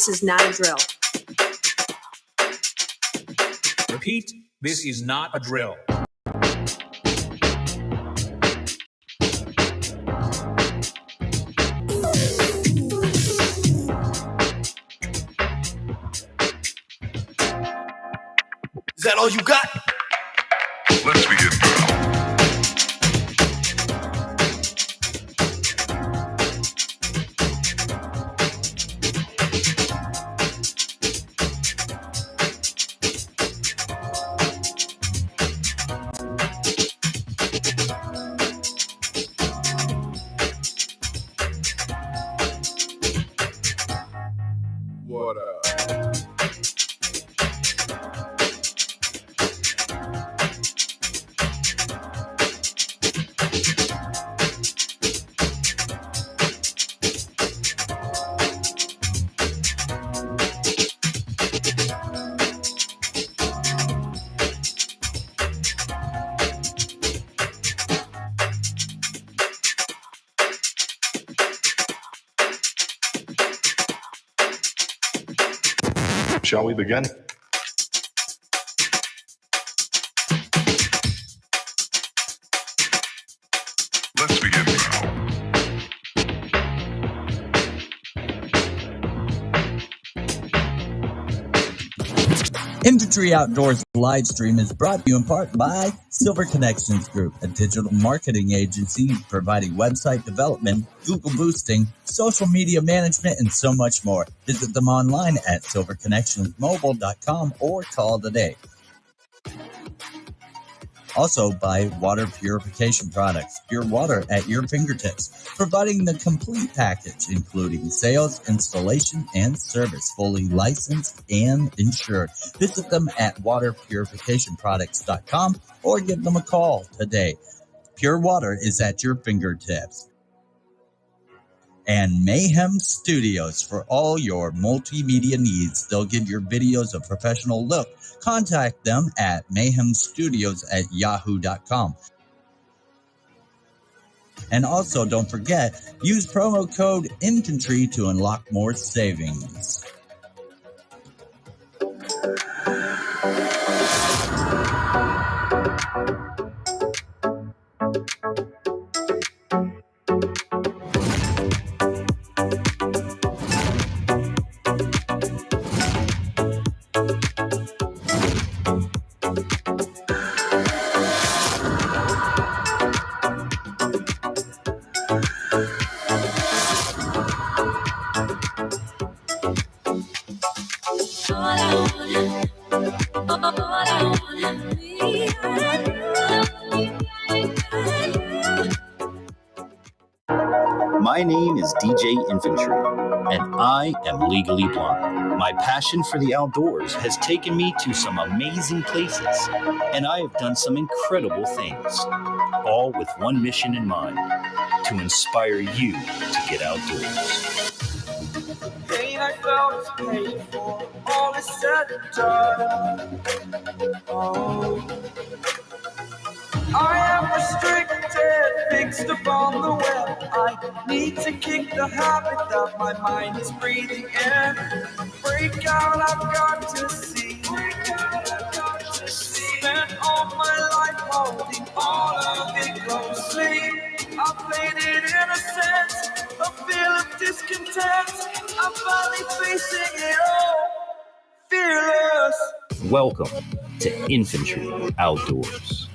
This is not a drill. Repeat, this is not a drill. Is that all you got? Let's begin now. What up? Shall we begin? Let's begin now. Infantry Outdoors live stream is brought to you in part by Silver Connections Group, a digital marketing agency providing website development, Google boosting, social media management, and so much more. Visit them online at silverconnectionsmobile.com or call today. Also by water purification products, pure water at your fingertips, providing the complete package, including sales, installation, and service, fully licensed and insured. Visit them at waterpurificationproducts.com or give them a call today. Pure water is at your fingertips. And Mayhem Studios for all your multimedia needs. They'll give your videos a professional look. Contact them at mayhemstudios@yahoo.com. And also, don't forget, use promo code INFANTRY to unlock more savings. My name is DJ Infantry, and I am legally blind. My passion for the outdoors has taken me to some amazing places, and I have done some incredible things, all with one mission in mind, to inspire you to get outdoors. Pain I felt is paid for, all is said and done. Oh. I am restricted, fixed upon the web. I need to kick the habit that my mind is breathing in. Break out, I've got to see. Spent all my life holding all of it closely. I played it innocent, a feel of discontent. I'm finally facing it all, fearless. Welcome to Infantry Outdoors.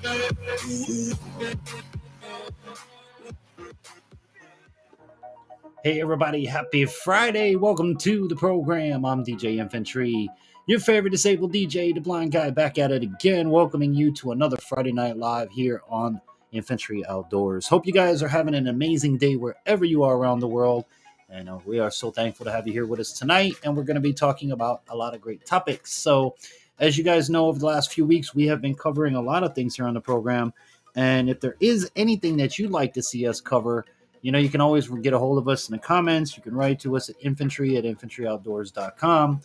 Hey everybody, happy Friday. Welcome to the program. I'm DJ Infantry, your favorite disabled DJ, the blind guy, back at it again, welcoming you to another Friday Night Live here on Infantry Outdoors. Hope you guys are having an amazing day wherever you are around the world. And we are so thankful to have you here with us tonight. And we're going to be talking about a lot of great topics. So as you guys know, over the last few weeks, we have been covering a lot of things here on the program. And if there is anything that you'd like to see us cover, you know, you can always get a hold of us in the comments. You can write to us at infantryoutdoors.com.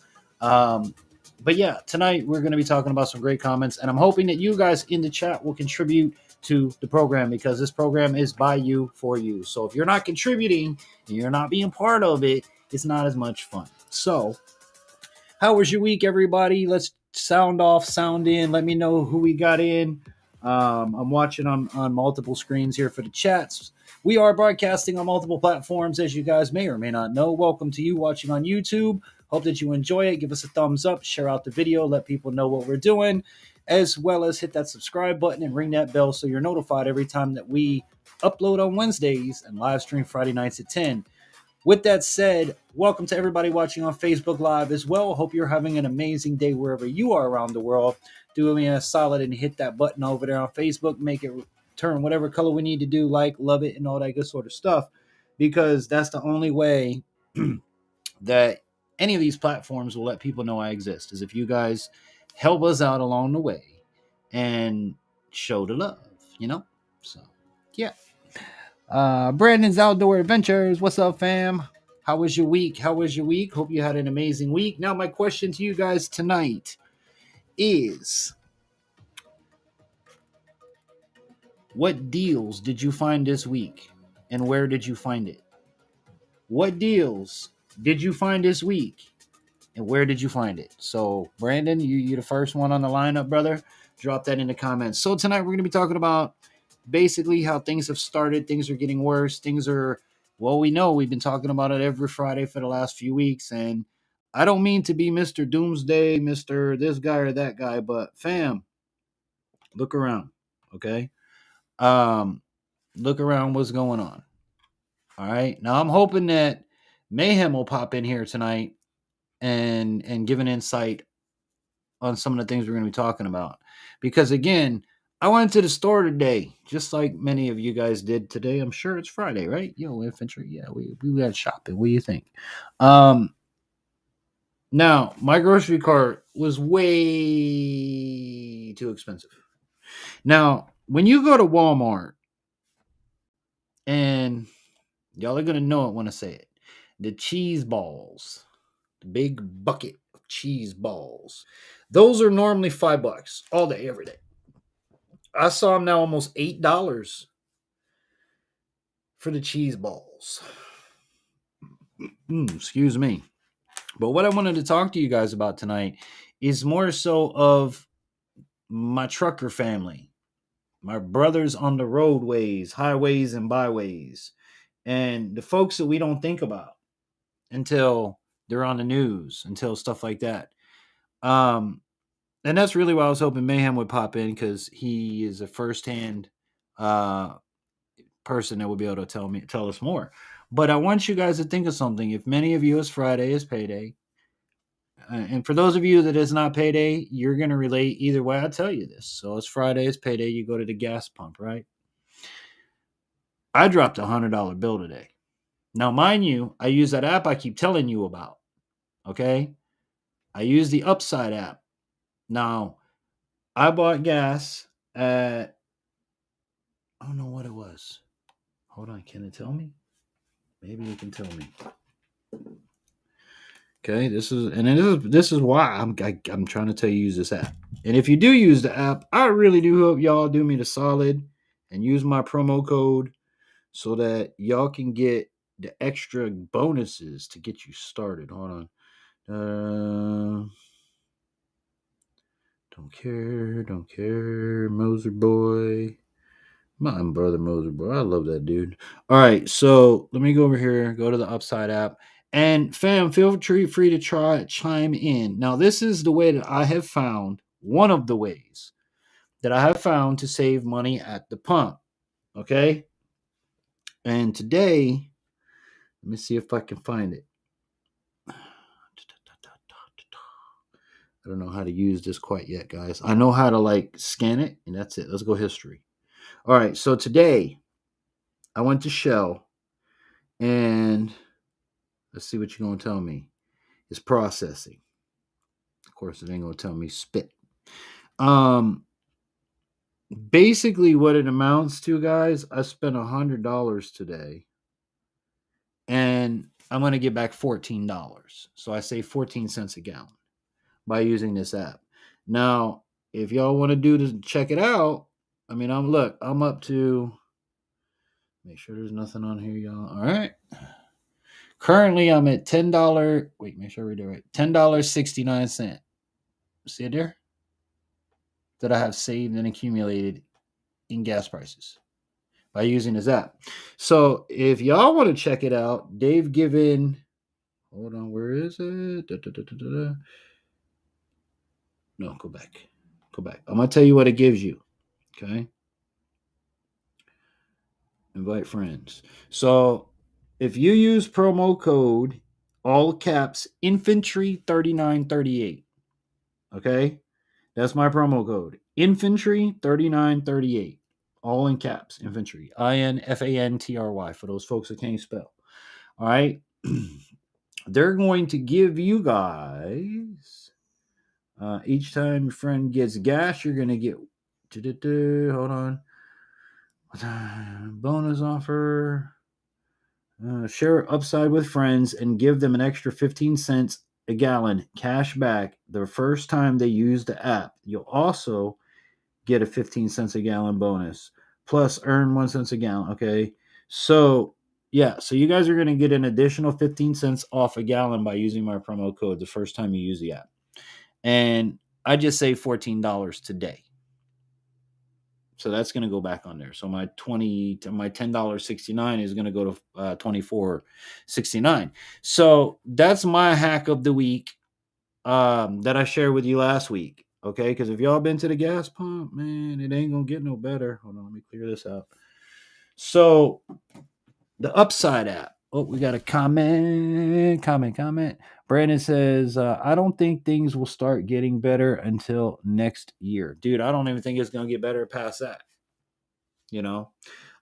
But yeah, tonight we're going to be talking about some great comments. And I'm hoping that you guys in the chat will contribute to the program, because this program is by you for you. So if you're not contributing and you're not being part of it, it's not as much fun. So, how was your week, everybody? Let's sound off, sound in. Let me know who we got in. I'm watching on multiple screens here for the chats. We are broadcasting on multiple platforms, as you guys may or may not know. Welcome to you watching on YouTube. Hope that you enjoy it. Give us a thumbs up, share out the video, let people know what we're doing, as well as hit that subscribe button and ring that bell so you're notified every time that we upload on Wednesdays and live stream Friday nights at 10. With that said, welcome to everybody watching on Facebook Live as well. Hope you're having an amazing day wherever you are around the world. Do me a solid and hit that button over there on Facebook. Make it turn whatever color we need to do, like, love it, and all that good sort of stuff. Because that's the only way that any of these platforms will let people know I exist, is if you guys help us out along the way and show the love, you know? So, yeah. Brandon's Outdoor Adventures. What's up, fam? How was your week? Hope you had an amazing week. Now, my question to you guys tonight is, what deals did you find this week, and where did you find it? What deals did you find this week, and where did you find it? So, Brandon, you're the first one on the lineup, brother. Drop that in the comments. So tonight we're going to be talking about basically how things have started. Things are getting worse. Things are, well, we know we've been talking about it every Friday for the last few weeks. And I don't mean to be Mr. Doomsday, Mr. this guy or that guy, but fam, look around, okay? Look around what's going on. All right. Now I'm hoping that Mayhem will pop in here tonight and give an insight on some of the things we're going to be talking about. Because again, I went to the store today, just like many of you guys did today. I'm sure it's Friday, right? Yo, Infantry. Yeah, we had shopping. What do you think? Now, my grocery cart was way too expensive. Now, when you go to Walmart, and y'all are going to know it when I say it, the cheese balls, the big bucket of cheese balls, those are normally $5 all day, every day. I saw them now almost $8 for the cheese balls. Excuse me. But what I wanted to talk to you guys about tonight is more so of my trucker family, my brothers on the roadways, highways, and byways, and the folks that we don't think about until they're on the news, until stuff like that. And that's really why I was hoping Mayhem would pop in, because he is a firsthand person that would be able to tell us more. But I want you guys to think of something. If many of you, it's Friday, is payday, and for those of you that is not payday, you're going to relate either way. I tell you this. So it's Friday, it's payday. You go to the gas pump, right? I dropped a $100 bill today. Now, mind you, I use that app I keep telling you about. Okay, I use the Upside app. Now, I bought gas at, I don't know what it was. Hold on, can it tell me? Maybe you can tell me. Okay, this is why I'm trying to tell you, use this app. And if you do use the app, I really do hope y'all do me the solid and use my promo code so that y'all can get the extra bonuses to get you started. Hold on. Don't care, Moser boy. My brother Moser boy. I love that dude. All right, so let me go over here, go to the Upside app. And fam, feel free to chime in. Now, this is the way that I have found, one of the ways that I have found to save money at the pump. Okay? And today, let me see if I can find it. I don't know how to use this quite yet, guys. I know how to scan it, and that's it. Let's go history. All right, so today I went to Shell, and let's see what you're going to tell me. It's processing. Of course, it ain't going to tell me spit. Basically what it amounts to, guys, I spent $100 today, and I'm going to get back $14. So I save 14 cents a gallon by using this app. Now, if y'all want to do this, check it out. I mean, I'm up to, make sure there's nothing on here, y'all. All right. Currently, I'm at $10. Wait, make sure I read it right. $10.69. See it there? That I have saved and accumulated in gas prices by using this app. So if y'all want to check it out, they've given. Hold on, where is it? No, go back. Go back. I'm gonna tell you what it gives you. Okay. Invite friends. So if you use promo code all caps infantry 3938, okay, that's my promo code infantry 3938, all in caps, infantry, infantry, for those folks that can't spell. All right. They're going to give you guys each time your friend gets gas, you're going to get hold on, bonus offer. Share upside with friends and give them an extra 15 cents a gallon cash back the first time they use the app. You'll also get a 15 cents a gallon bonus plus earn 1 cent a gallon. Okay. So yeah, so you guys are going to get an additional 15 cents off a gallon by using my promo code the first time you use the app. And I just saved $14 today. So that's going to go back on there. So my $10.69 is going to go to $24.69. So that's my hack of the week that I shared with you last week. Okay, because if y'all been to the gas pump, man, it ain't gonna get no better. Hold on, let me clear this out. So the Upside app. Oh, we got a comment. Brandon says, I don't think things will start getting better until next year. Dude, I don't even think it's going to get better past that. You know,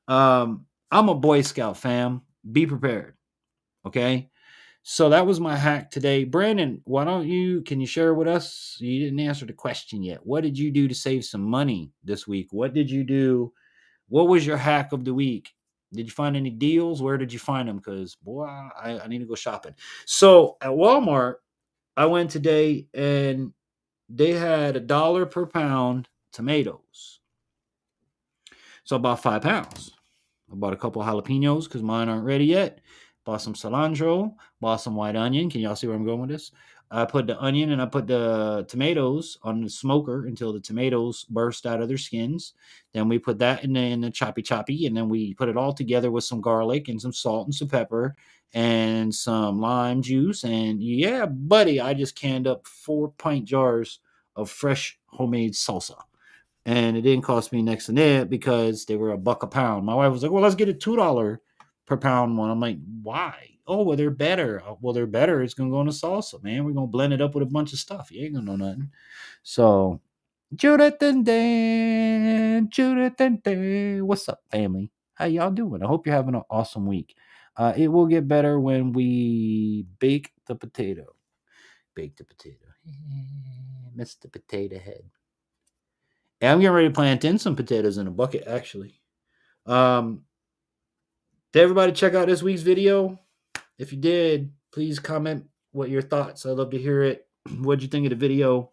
I'm a Boy Scout, fam. Be prepared. Okay. So that was my hack today. Brandon, can you share with us? You didn't answer the question yet. What did you do to save some money this week? What did you do? What was your hack of the week? Did you find any deals? Where did you find them? Because, boy, I need to go shopping. So at Walmart, I went today and they had $1 per pound tomatoes. So I bought 5 pounds. I bought a couple jalapenos because mine aren't ready yet. Bought some cilantro. Bought some white onion. Can y'all see where I'm going with this? I put the onion and I put the tomatoes on the smoker until the tomatoes burst out of their skins. Then we put that in the choppy, and then we put it all together with some garlic and some salt and some pepper and some lime juice. And yeah, buddy, I just canned up 4 pint jars of fresh homemade salsa. And it didn't cost me next to net because they were $1 a pound. My wife was like, well, let's get a $2 per pound one. I'm like, why? Oh, well, they're better. Well, they're better. It's going to go in a salsa, man. We're going to blend it up with a bunch of stuff. You ain't going to know nothing. So, Judith and Dan. What's up, family? How y'all doing? I hope you're having an awesome week. It will get better when we bake the potato. Bake the potato. Mr. Potato Head. And I'm getting ready to plant in some potatoes in a bucket, actually. Did everybody check out this week's video? If you did, please comment what your thoughts. I'd love to hear it. What'd you think of the video?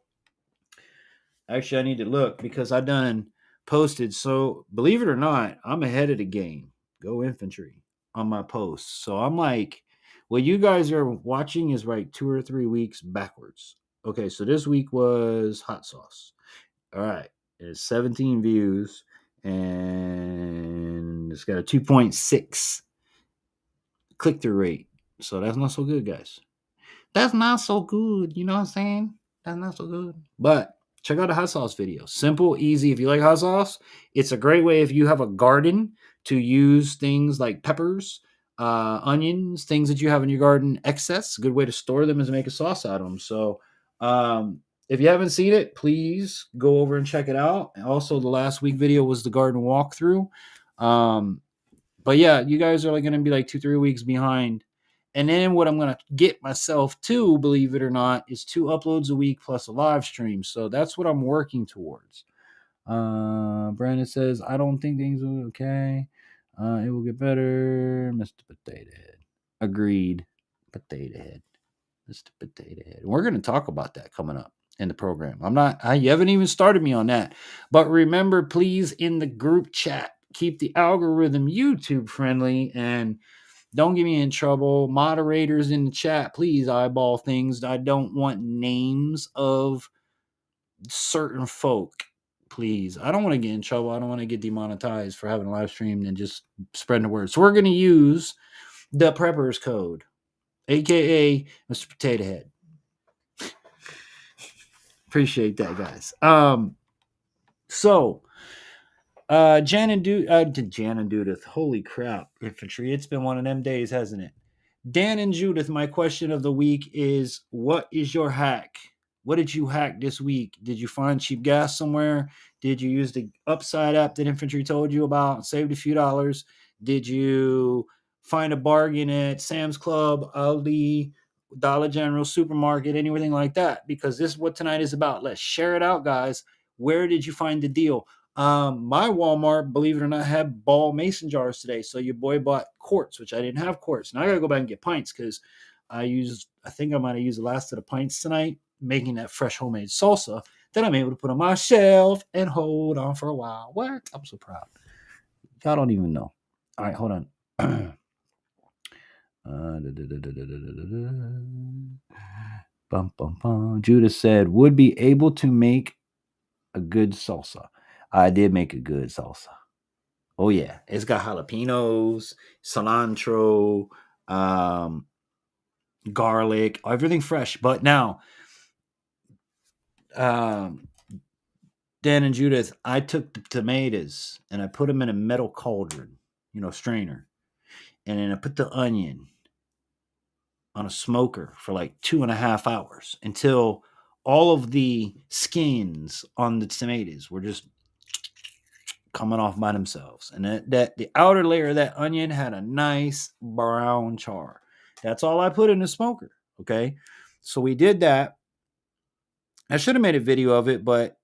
Actually, I need to look because I done posted. So, believe it or not, I'm ahead of the game. Go Infantry on my posts. So, I'm like, what you guys are watching is like 2 or 3 weeks backwards. Okay, so this week was hot sauce. All right. It's 17 views and it's got a 2.6 click-through rate. So that's not so good, guys. That's not so good. You know what I'm saying? That's not so good. But check out the hot sauce video. Simple, easy. If you like hot sauce, it's a great way if you have a garden to use things like peppers, onions, things that you have in your garden excess. A good way to store them is to make a sauce out of them. So, if you haven't seen it, please go over and check it out. And also, the last week video was the garden walkthrough. But yeah, you guys are going to be like 2-3 weeks behind. And then what I'm going to get myself to, believe it or not, is 2 uploads a week plus a live stream. So that's what I'm working towards. Brandon says, I don't think things will be okay. It will get better. Mr. Potato Head. Agreed. Potato Head. Mr. Potato Head. We're going to talk about that coming up in the program. You haven't even started me on that. But remember, please, in the group chat, keep the algorithm YouTube friendly and Don't get me in trouble. Moderators in the chat, please eyeball things. I don't want names of certain folk. Please. I don't want to get in trouble. I don't want to get demonetized for having a live stream and just spreading the word. So we're going to use the Preppers Code, aka Mr. Potato Head. Appreciate that, guys. So Jan and Judith, holy crap, infantry. It's been one of them days, hasn't it? Dan and Judith, my question of the week is, what is your hack? What did you hack this week? Did you find cheap gas somewhere? Did you use the Upside app that Infantry told you about and saved a few dollars? Did you find a bargain at Sam's Club, Aldi, Dollar General, supermarket, anything like that? Because this is what tonight is about. Let's share it out, guys. Where did you find the deal? My Walmart, believe it or not, had ball mason jars today. So your boy bought quarts, which I didn't have quarts. Now I gotta go back and get pints because I think I might have used the last of the pints tonight, making that fresh homemade salsa that I'm able to put on my shelf and hold on for a while. What? I'm so proud. Y'all don't even know. All right, hold on. Bum, bum, bum. Judah said, would be able to make a good salsa. I did make a good salsa. Oh yeah, it's got jalapenos, cilantro, garlic, everything fresh. But now, Dan and Judith, I took the tomatoes and I put them in a metal cauldron, strainer, and then I put the onion on a smoker for like 2.5 hours until all of the skins on the tomatoes were just coming off by themselves, and that the outer layer of that onion had a nice brown char. That's all I put in the smoker. Okay, so we did that. I should have made a video of it, but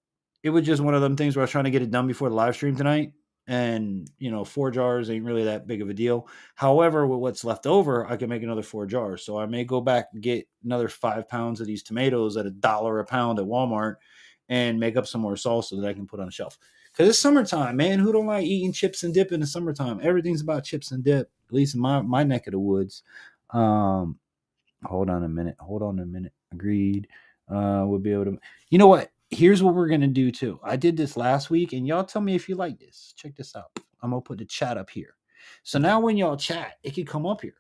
it was just one of them things where I was trying to get it done before the live stream tonight, and 4 jars ain't really that big of a deal. However, with what's left over, I can make another 4 jars, so I may go back and get another 5 pounds of these tomatoes at $1 a pound at Walmart and make up some more salsa that I can put on the shelf. Because it's summertime, man. Who don't like eating chips and dip in the summertime? Everything's about chips and dip, at least in my neck of the woods. Hold on a minute. Agreed. We'll be able to. You know what? Here's what we're going to do, too. I did this last week, and y'all tell me if you like this. Check this out. I'm going to put the chat up here. So now when y'all chat, it can come up here.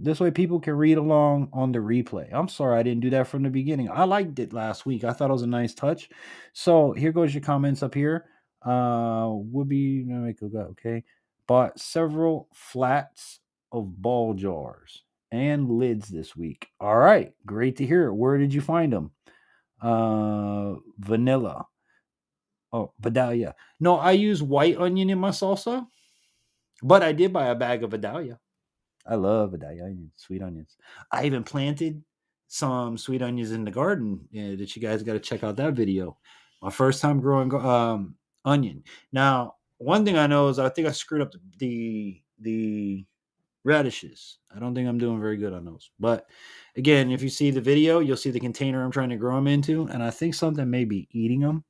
This way people can read along on the replay. I'm sorry I didn't do that from the beginning. I liked it last week. I thought it was a nice touch. So here goes your comments up here. Okay. Bought several flats of ball jars and lids this week. All right. Great to hear it. Where did you find them? Vanilla. Oh, Vidalia. No, I use white onion in my salsa, but I did buy a bag of Vidalia. I love Vidalia onions, sweet onions. I even planted some sweet onions in the garden that you guys got to check out that video. My first time growing onion. Now, one thing I know is I think I screwed up the radishes. I don't think I'm doing very good on those. But again, if you see the video, you'll see the container I'm trying to grow them into, and I think something may be eating them.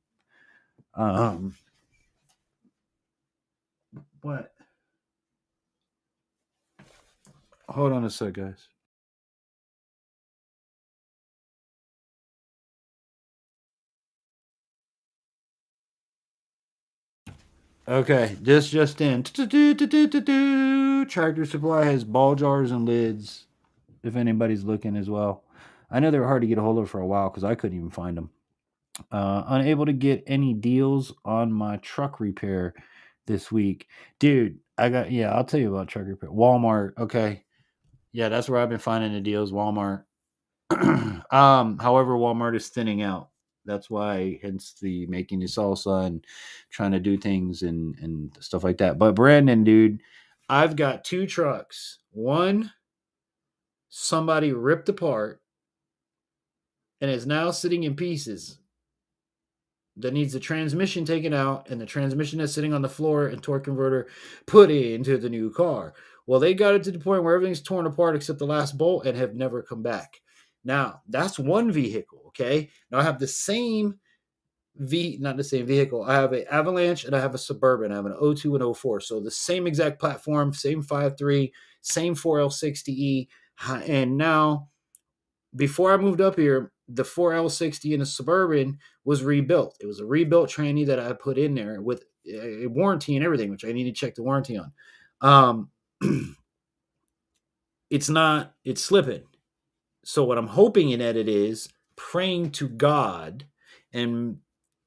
What? Hold on a sec, guys. Okay, this just in. Tractor Supply has ball jars and lids, if anybody's looking as well. I know they were hard to get a hold of for a while because I couldn't even find them. Unable to get any deals on my truck repair this week. Dude, I'll tell you about truck repair. Walmart, okay. Yeah, that's where I've been finding the deals, Walmart. However, Walmart is thinning out. That's why, hence the making the salsa and trying to do things and stuff like that. But Brandon, dude, I've got 2 trucks. One, somebody ripped apart and is now sitting in pieces. That needs the transmission taken out and the transmission that's sitting on the floor and torque converter put into the new car. Well, they got it to the point where everything's torn apart except the last bolt and have never come back. Now, that's one vehicle, okay? Now, I have the same not the same vehicle. I have an Avalanche and I have a Suburban. I have an 02 and 04. So the same exact platform, same 5.3, same 4L60E. And now, before I moved up here, the 4L60 and the Suburban was rebuilt. It was a rebuilt tranny that I put in there with a warranty and everything, which I need to check the warranty on. It's slipping. So what I'm hoping in it is praying to God and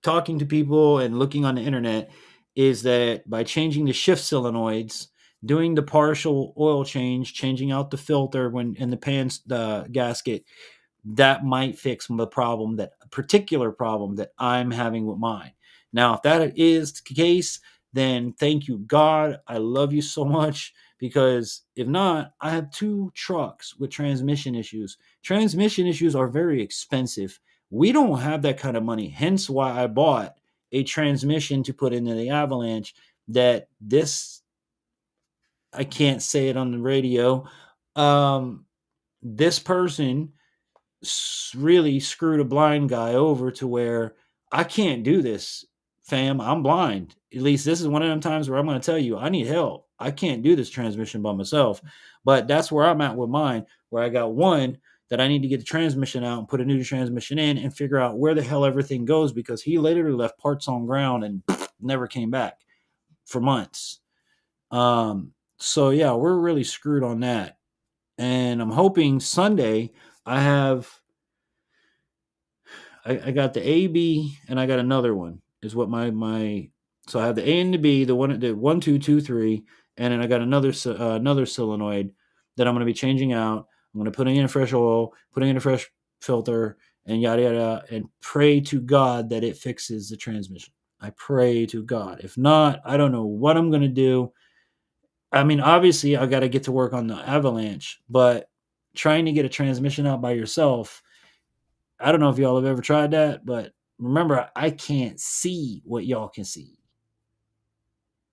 talking to people and looking on the internet is that by changing the shift solenoids, doing the partial oil change, changing out the filter in the gasket, that might fix the particular problem that I'm having with mine. Now, if that is the case, then thank you, God. I love you so much, because if not, I have 2 trucks with transmission issues. Transmission issues are very expensive. We don't have that kind of money. Hence why I bought a transmission to put into the Avalanche I can't say it on the radio. This person really screwed a blind guy over to where I can't do this, fam. I'm blind. At least this is one of them times where I'm going to tell you I need help. I can't do this transmission by myself. But that's where I'm at with mine, where I got one that I need to get the transmission out and put a new transmission in and figure out where the hell everything goes, because he literally left parts on ground and never came back for months. So yeah, we're really screwed on that. And I'm hoping Sunday I got the A, B, and I got another one. Is what so I have the A and the B, the 1, 2, 2, 3, and then I got another solenoid that I'm going to be changing out. I'm going to put in a fresh oil, putting in a fresh filter, and yada yada, and pray to God that it fixes the transmission. I pray to God. If not, I don't know what I'm going to do. I mean, obviously, I got to get to work on the Avalanche, but trying to get a transmission out by yourself, I don't know if y'all have ever tried that, but remember, I can't see what y'all can see.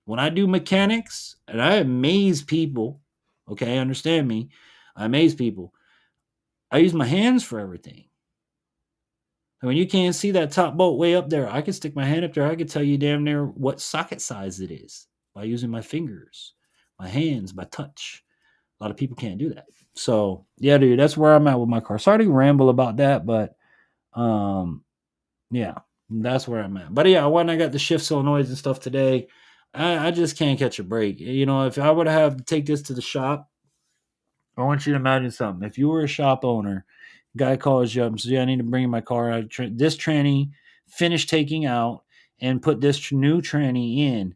When I do mechanics, and I amaze people, okay, understand me, I amaze people. I use my hands for everything. And when you can't see that top bolt way up there, I can stick my hand up there. I can tell you damn near what socket size it is by using my fingers, my hands, by touch. A lot of people can't do that. So, yeah, dude, that's where I'm at with my car. Sorry to ramble about that, but yeah, that's where I'm at. But yeah, when I got the shift solenoids and stuff today, I just can't catch a break. You know, if I would have to take this to the shop, I want you to imagine something. If you were a shop owner, guy calls you up and says, "Yeah, I need to bring my car out. This tranny, finish taking out and put this new tranny in.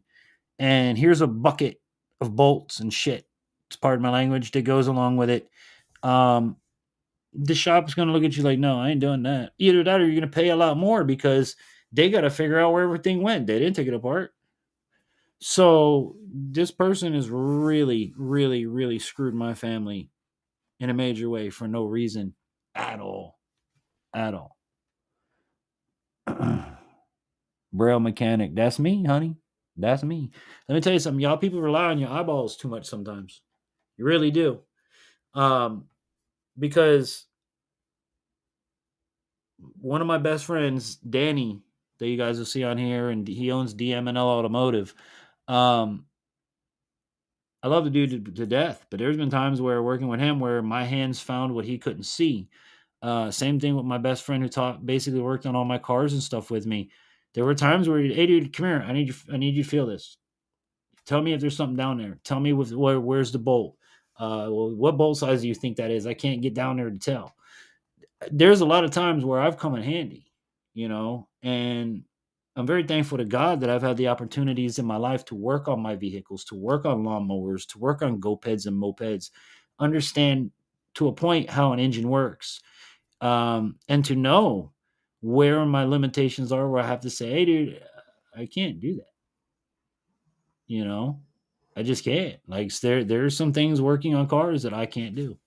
And here's a bucket of bolts and shit." It's part of my language that goes along with it. The shop's going to look at you like, "No, I ain't doing that." Either that or you're going to pay a lot more because they got to figure out where everything went. They didn't take it apart. So this person is really, really, really screwed my family in a major way for no reason at all. At all. Braille mechanic. That's me, honey. That's me. Let me tell you something. Y'all people rely on your eyeballs too much sometimes. You really do. Because one of my best friends, Danny, that you guys will see on here, and he owns DM&L Automotive. I love the dude to death, but there's been times where working with him where my hands found what he couldn't see. Same thing with my best friend who basically worked on all my cars and stuff with me. There were times where, "Hey, dude, come here. I need you to feel this. Tell me if there's something down there. Tell me where's the bolt. Well, what bolt size do you think that is? I can't get down there to tell." There's a lot of times where I've come in handy, and I'm very thankful to God that I've had the opportunities in my life to work on my vehicles, to work on lawnmowers, to work on GoPeds and mopeds, understand to a point how an engine works, and to know where my limitations are, where I have to say, "Hey, dude, I can't do that." I just can't. Like, there's some things working on cars that I can't do.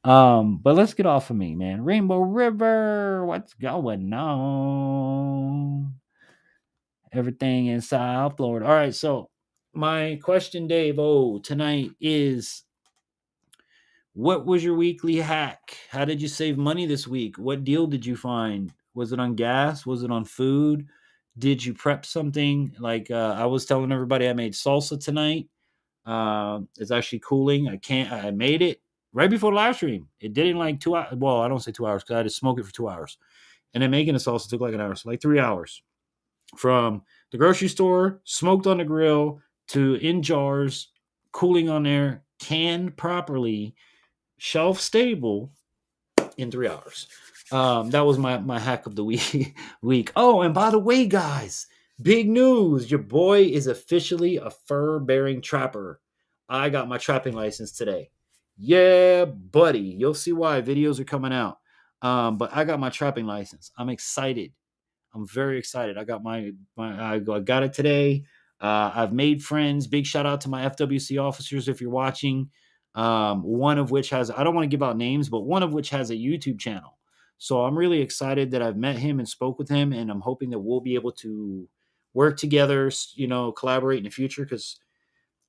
But let's get off of me, man. Rainbow River, what's going on? Everything in South Florida. All right, so my question, Dave, tonight is, what was your weekly hack? How did you save money this week? What deal did you find? Was it on gas? Was it on food? Did you prep something? Like I was telling everybody, I made salsa tonight. It's actually cooling. I made it right before the live stream. It did in like 2 hours. Well, I don't say 2 hours because I had to smoke it for 2 hours. And then making the salsa took like an hour, so like 3 hours. From the grocery store, smoked on the grill, to in jars, cooling on there, canned properly, shelf stable in 3 hours. That was my hack of the week. Oh, and by the way, guys, big news. Your boy is officially a fur-bearing trapper. I got my trapping license today. Yeah, buddy. You'll see why videos are coming out. But I got my trapping license. I'm excited. I'm very excited. I got I got it today. I've made friends. Big shout out to my FWC officers if you're watching. One of which has, I don't want to give out names, but one of which has a YouTube channel. So I'm really excited that I've met him and spoke with him, and I'm hoping that we'll be able to work together, collaborate in the future, because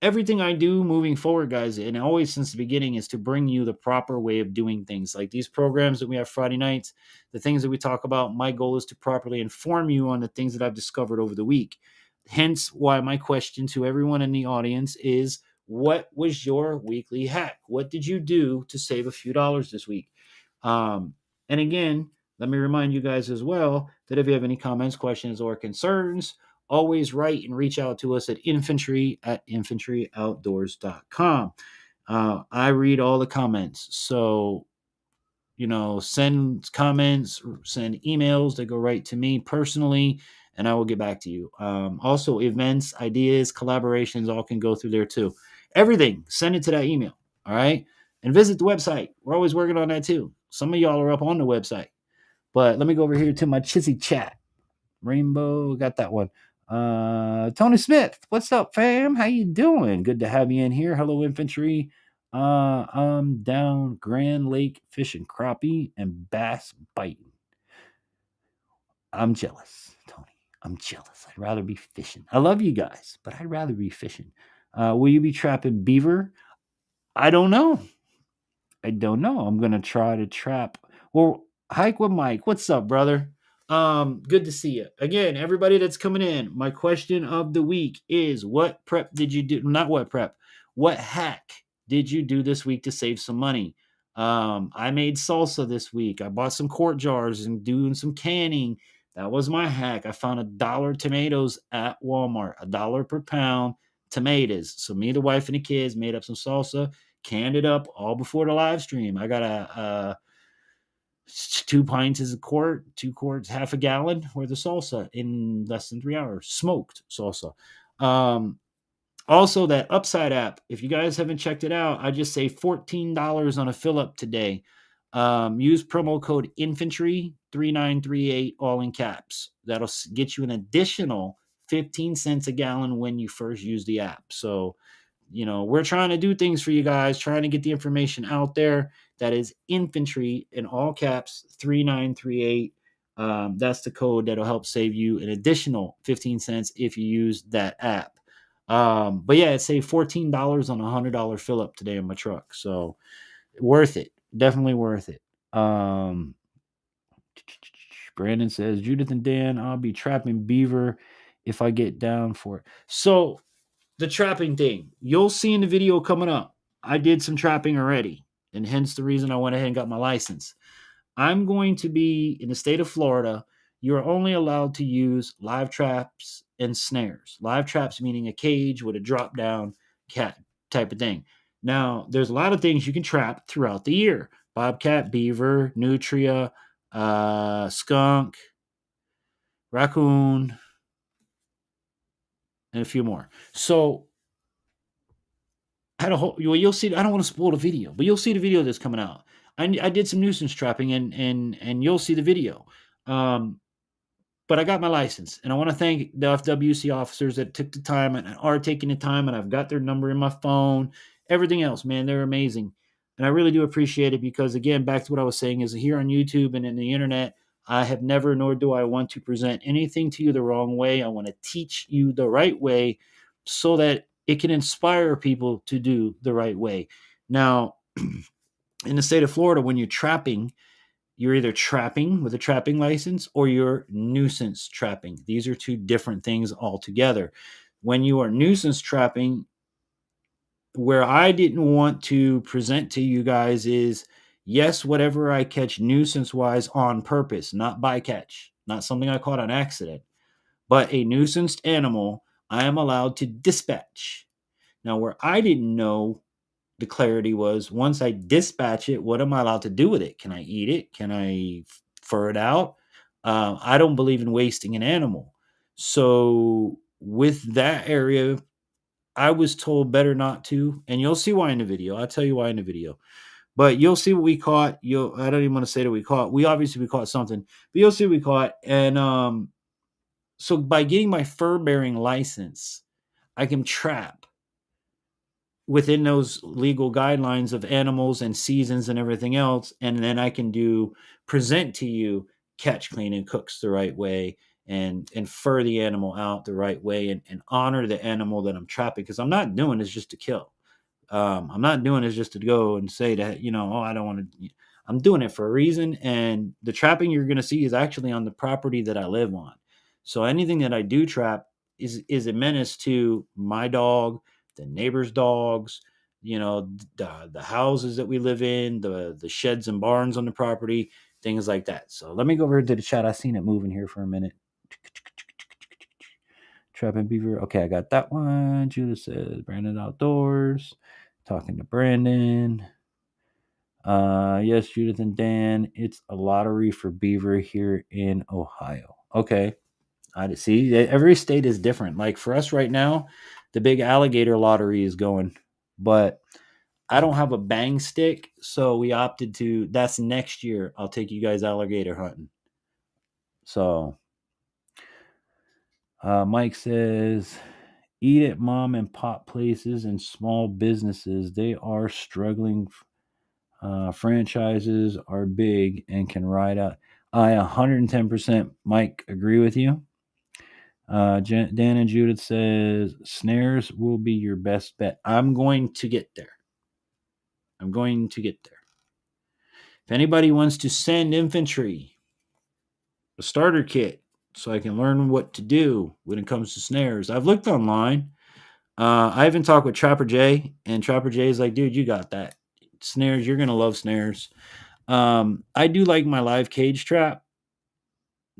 everything I do moving forward, guys, and always since the beginning, is to bring you the proper way of doing things. Like these programs that we have Friday nights, the things that we talk about, my goal is to properly inform you on the things that I've discovered over the week. Hence why my question to everyone in the audience is, what was your weekly hack? What did you do to save a few dollars this week? And again, let me remind you guys as well that if you have any comments, questions, or concerns, always write and reach out to us at infantryoutdoors.com. I read all the comments. So, send comments, send emails that go right to me personally, and I will get back to you. Also, events, ideas, collaborations, all can go through there too. Everything, send it to that email. All right. And visit the website. We're always working on that too. Some of y'all are up on the website. But let me go over here to my Chizzy chat. Rainbow, got that one. Tony Smith, what's up, fam? How you doing? Good to have you in here. Hello, infantry. I'm down Grand Lake fishing crappie and bass biting. I'm jealous, Tony. I'm jealous. I'd rather be fishing. I love you guys, but I'd rather be fishing. Will you be trapping beaver? I don't know. I'm gonna try to trap. Well, hike with Mike. What's up, brother? Good to see you again. Everybody that's coming in. My question of the week is: what prep did you do? Not what prep. What hack did you do this week to save some money? I made salsa this week. I bought some quart jars and doing some canning. That was my hack. I found $1 tomatoes at Walmart, $1 per pound tomatoes. So me, the wife, and the kids made up some salsa, canned it up all before the live stream. I got a 2 pints is a quart, 2 quarts, half a gallon worth of salsa in less than 3 hours. Smoked salsa. Also, that Upside app, if you guys haven't checked it out, I just saved $14 on a fill up today. Use promo code infantry3938, all in caps. That'll get you an additional 15 cents a gallon when you first use the app. So, we're trying to do things for you guys, trying to get the information out there. That is infantry in all caps 3938. That's the code that'll help save you an additional 15 cents if you use that app. But yeah, it saved $14 on a $100 fill up today in my truck. So worth it. Definitely worth it. Brandon says, Judith and Dan, I'll be trapping beaver if I get down for it. So the trapping thing, you'll see in the video coming up. I did some trapping already, and hence the reason I went ahead and got my license. I'm going to be in the state of Florida. You're only allowed to use live traps and snares. Live traps meaning a cage with a drop down cat type of thing. Now, there's a lot of things you can trap throughout the year: bobcat, beaver, nutria, skunk, raccoon, and a few more. So I had a whole, you'll see. I don't want to spoil the video, but you'll see the video that's coming out. I did some nuisance trapping, and you'll see the video. But I got my license, and I want to thank the FWC officers that took the time and are taking the time, and I've got their number in my phone. Everything else, man, they're amazing, and I really do appreciate it because, again, back to what I was saying, is here on YouTube and in the internet, I have never, nor do I want to present anything to you the wrong way. I want to teach you the right way so that it can inspire people to do the right way. Now, in the state of Florida, when you're trapping, you're either trapping with a trapping license or you're nuisance trapping. These are two different things altogether. When you are nuisance trapping, where I didn't want to present to you guys is yes, whatever I catch nuisance wise on purpose, not bycatch, not something I caught on accident, but a nuisance animal, I am allowed to dispatch. Now, where I didn't know the clarity was once I dispatch it, what am I allowed to do with it? Can I eat it? Can I fur it out? I don't believe in wasting an animal. So, with that area, I was told better not to, and you'll see why in the video. I'll tell you why in the video. But you'll see what we caught. I don't even want to say that we caught. We caught something, but you'll see what we caught. And so by getting my fur bearing license, I can trap within those legal guidelines of animals and seasons and everything else, and then I can present to you catch, clean, and cooks the right way, and fur the animal out the right way, and honor the animal that I'm trapping, because I'm not doing this just to kill. I'm not doing this just to go and say that, oh, I don't want to. I'm doing it for a reason, and the trapping you're going to see is actually on the property that I live on. So anything that I do trap is a menace to my dog, the neighbors' dogs, the houses that we live in, the sheds and barns on the property, things like that. So let me go over to the chat. I seen it moving here for a minute. Trapping beaver. Okay, I got that one. Judith says Brandon Outdoors. Talking to Brandon. Yes, Judith and Dan. It's a lottery for beaver here in Ohio. Okay. I see. Every state is different. Like for us right now, the big alligator lottery is going, but I don't have a bang stick, so we opted to. That's next year. I'll take you guys alligator hunting. So, Mike says, eat at mom and pop places and small businesses. They are struggling. Franchises are big and can ride out. I 110%, Mike, agree with you. Dan and Judith says snares will be your best bet. I'm going to get there. If anybody wants to send infantry a starter kit so I can learn what to do when it comes to snares, I've looked online. I even talked with Trapper J, and Trapper J is like, dude, you got that. Snares, you're going to love snares. I do like my live cage trap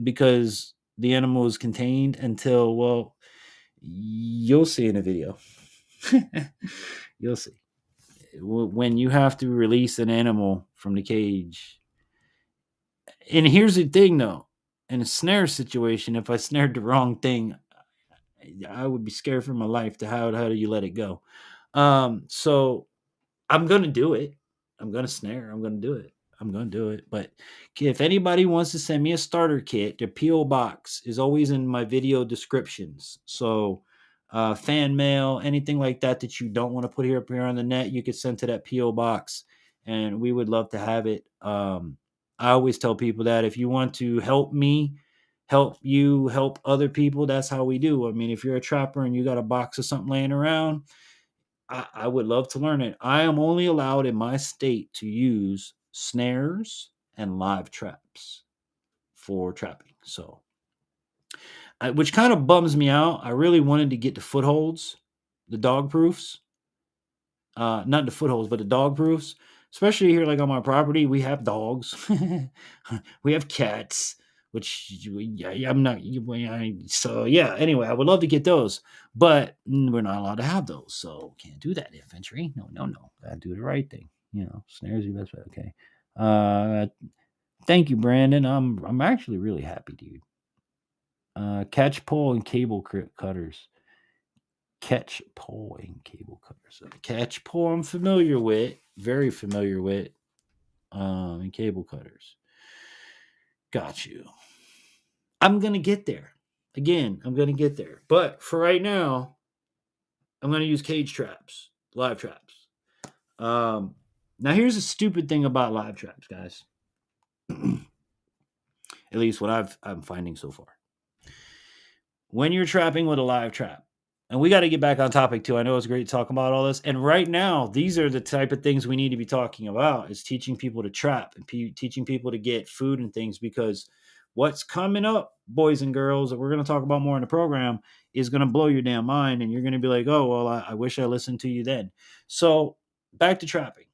because the animal is contained until, well, you'll see in a video. You'll see. When you have to release an animal from the cage. And here's the thing, though. In a snare situation, if I snared the wrong thing, I would be scared for my life to how do you let it go? So I'm going to do it. I'm going to snare. I'm going to do it. But if anybody wants to send me a starter kit, the P.O. box is always in my video descriptions. So fan mail, anything like that you don't want to put up here on the net, you could send to that P.O. box, and we would love to have it. I always tell people that if you want to help me, help you, help other people, that's how we do. I mean, if you're a trapper and you got a box of something laying around, I would love to learn it. I am only allowed in my state to use snares and live traps for trapping. So, which kind of bums me out. I really wanted to get the footholds, the dog proofs. Not the footholds, but the dog proofs. Especially here, like on my property, we have dogs. We have cats, which I'm not. So yeah. Anyway, I would love to get those, but we're not allowed to have those, so can't do that. Infantry, no. Gotta do the right thing. Snares your best bet. Okay. Thank you, Brandon. I'm actually really happy, dude. Catch, pole, and cable cutters. Catch, pole, and cable cutters. Catch, pole, I'm familiar with. Very familiar with. And cable cutters. Got you. I'm going to get there. Again, I'm going to get there. But for right now, I'm going to use cage traps, live traps. Now, here's a stupid thing about live traps, guys. At least what I'm finding so far. When you're trapping with a live trap, and we got to get back on topic too. I know it's great talking about all this. And right now, these are the type of things we need to be talking about is teaching people to trap and teaching people to get food and things, because what's coming up, boys and girls, that we're going to talk about more in the program is going to blow your damn mind. And you're going to be like, oh, well, I wish I listened to you then. So back to trapping.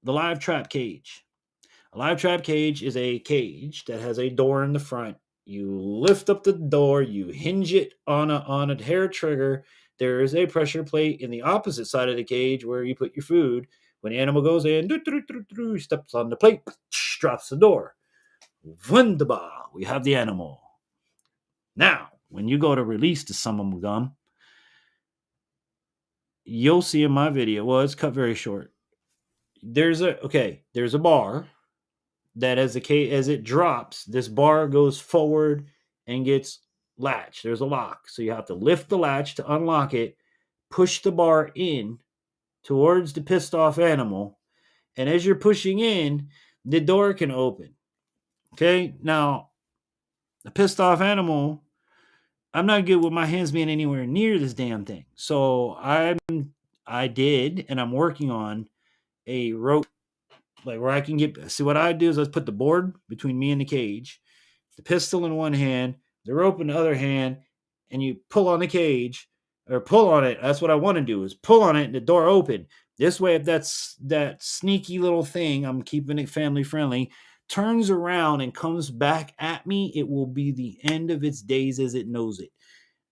The live trap cage. A live trap cage is a cage that has a door in the front. You lift up the door, you hinge it on a hair trigger. There is a pressure plate in the opposite side of the cage where you put your food. When the animal goes in, steps on the plate, drops the door. Wunderbar, we have the animal. Now, when you go to release the summum gum, you'll see in my video, well, it's cut very short. There's a bar that as it drops, this bar goes forward and gets latched. There's a lock. So you have to lift the latch to unlock it, push the bar in towards the pissed off animal. And as you're pushing in, the door can open. Okay. Now, the pissed off animal, I'm not good with my hands being anywhere near this damn thing. So I did, and I'm working on a rope, like where I can see what I do is I put the board between me and the cage, the pistol in one hand, the rope in the other hand, and you pull on the cage or pull on it. That's what I want to do is pull on it and the door open. This way, if that's that sneaky little thing, I'm keeping it family friendly, turns around and comes back at me, it will be the end of its days as it knows it.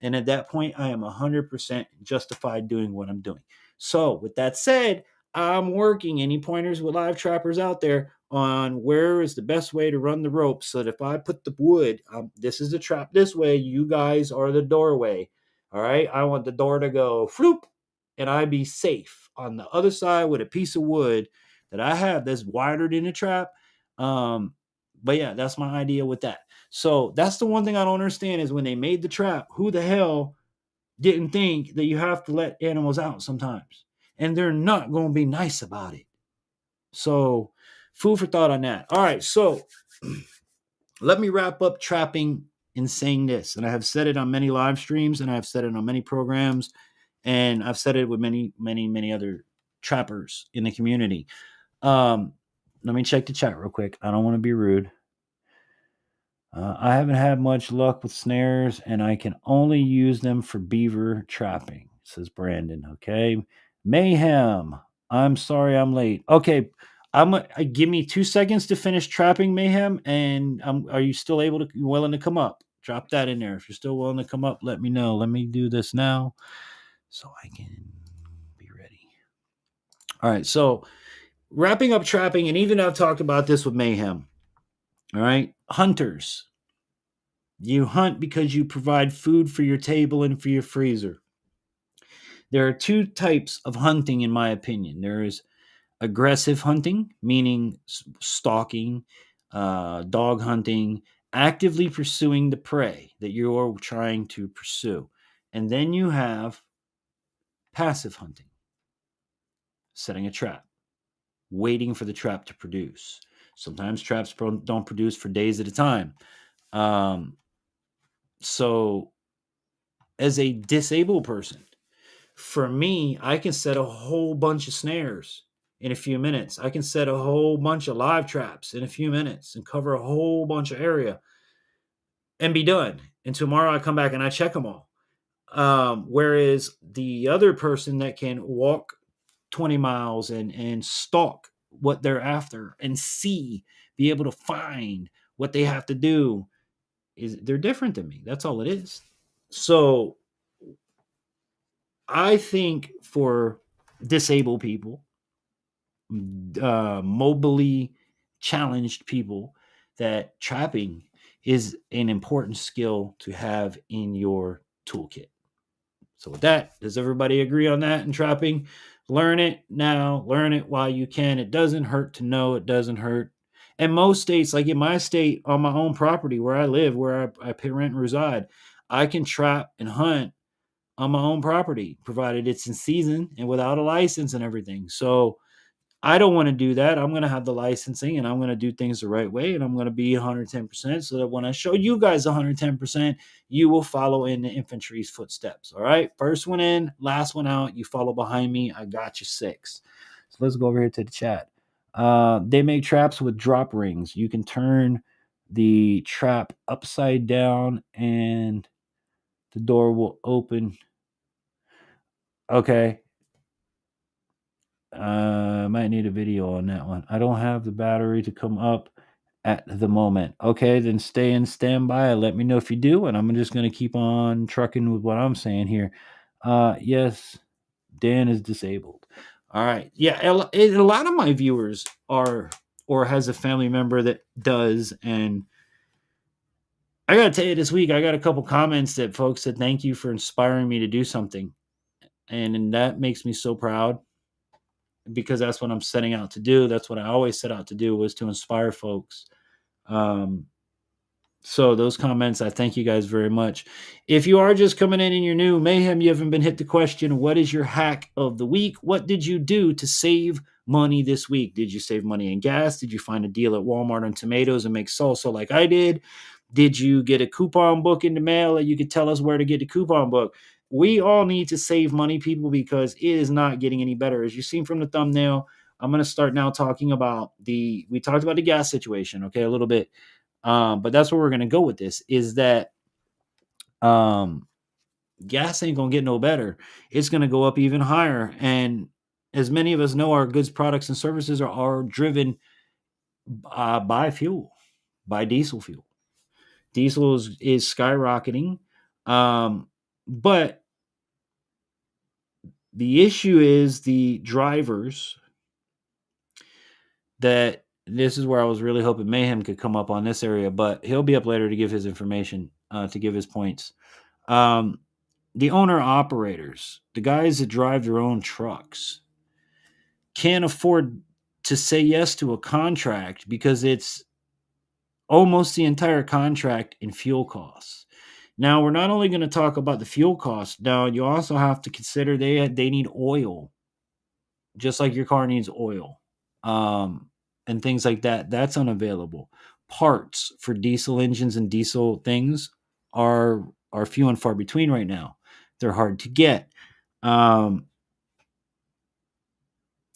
And at that point, I am 100% justified doing what I'm doing. So with that said, I'm working any pointers with live trappers out there on where is the best way to run the rope so that if I put the wood, this is the trap this way, you guys are the doorway. All right. I want the door to go floop and I be safe on the other side with a piece of wood that I have that's wired in a trap. But yeah, that's my idea with that. So that's the one thing I don't understand is when they made the trap, who the hell didn't think that you have to let animals out sometimes? And they're not going to be nice about it. So food for thought on that. All right. So let me wrap up trapping in saying this. And I have said it on many live streams and I've said it on many programs and I've said it with many, many, many other trappers in the community. Let me check the chat real quick. I don't want to be rude. I haven't had much luck with snares, and I can only use them for beaver trapping, says Brandon. Okay. Mayhem. I'm sorry I'm late. Okay. Give me 2 seconds to finish trapping, Mayhem. And are you still willing to come up? Drop that in there. If you're still willing to come up, let me know. Let me do this now so I can be ready. All right. So wrapping up trapping, and even I've talked about this with Mayhem. All right. Hunters. You hunt because you provide food for your table and for your freezer. There are two types of hunting, in my opinion. There is aggressive hunting, meaning stalking, dog hunting, actively pursuing the prey that you're trying to pursue. And then you have passive hunting, setting a trap, waiting for the trap to produce. Sometimes traps don't produce for days at a time. So as a disabled person, for me, I can set a whole bunch of snares in a few minutes. I can set a whole bunch of live traps in a few minutes and cover a whole bunch of area and be done. And tomorrow I come back and I check them all. Whereas the other person that can walk 20 miles and stalk what they're after and be able to find what they have to do, they're different than me. That's all it is. So I think for disabled people, mobily challenged people, that trapping is an important skill to have in your toolkit. So with that, does everybody agree on that in trapping? Learn it now. Learn it while you can. It doesn't hurt to know. It doesn't hurt. And most states, like in my state, on my own property where I live, where I pay rent and reside, I can trap and hunt on my own property, provided it's in season and without a license and everything. So I don't want to do that. I'm going to have the licensing and I'm going to do things the right way and I'm going to be 110% so that when I show you guys 110%, you will follow in the infantry's footsteps. All right. First one in, last one out. You follow behind me. I got you 6. So let's go over here to the chat. They make traps with drop rings. You can turn the trap upside down and the door will open. Okay. Might need a video on that one. I don't have the battery to come up at the moment. Okay, then stay in standby. Let me know if you do, and I'm just going to keep on trucking with what I'm saying here. Yes, Dan is disabled. All right. Yeah, a lot of my viewers are or has a family member that does, and I got to tell you, this week I got a couple comments that folks said thank you for inspiring me to do something, and that makes me so proud because that's what I'm setting out to do. That's what I always set out to do, was to inspire folks. So those comments, I thank you guys very much. If you are just coming in and you're new, Mayhem, you haven't been hit the question, what is your hack of the week? What did you do to save money this week? Did you save money in gas? Did you find a deal at Walmart on tomatoes and make salsa like I did? Did you get a coupon book in the mail that you could tell us where to get the coupon book? We all need to save money, people, because it is not getting any better. As you've seen from the thumbnail, I'm going to start now talking about we talked about the gas situation, okay, a little bit. But that's where we're going to go with this, is that gas ain't going to get no better. It's going to go up even higher. And as many of us know, our goods, products, and services are driven by fuel, by diesel fuel. Diesel is skyrocketing. But the issue is the drivers that this is where I was really hoping Mayhem could come up on this area, but he'll be up later to give his information, to give his points. The owner operators, the guys that drive their own trucks, can't afford to say yes to a contract because it's almost the entire contract in fuel costs. Now, we're not only going to talk about the fuel costs. Now, you also have to consider they need oil, just like your car needs oil, and things like that. That's unavailable. Parts for diesel engines and diesel things are few and far between right now. They're hard to get.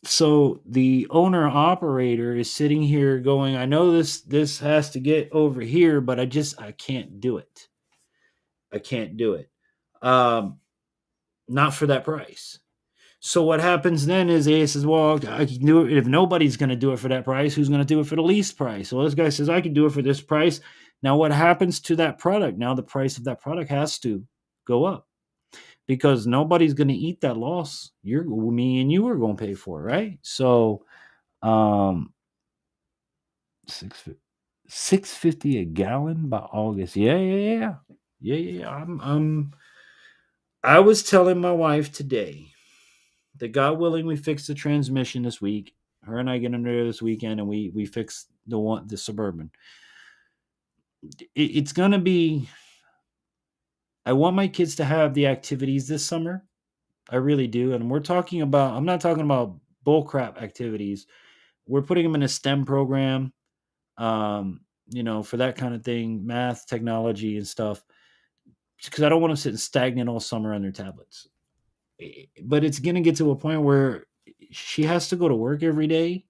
So the owner operator is sitting here going, I know this has to get over here, but I can't do it. I can't do it. Not for that price. So what happens then is he says, well, I can do it. If nobody's going to do it for that price, who's going to do it for the least price? So this guy says, I can do it for this price. Now what happens to that product? Now the price of that product has to go up, because nobody's going to eat that loss. Me and you are going to pay for it, right? So, $6.50 a gallon by August. Yeah. I was telling my wife today that, God willing, we fix the transmission this week. Her and I get under there this weekend, and we fix the Suburban. It's going to be. I want my kids to have the activities this summer. I really do. And I'm not talking about bullcrap activities. We're putting them in a STEM program, for that kind of thing, math, technology, and stuff, because I don't want them sitting stagnant all summer on their tablets. But it's going to get to a point where she has to go to work every day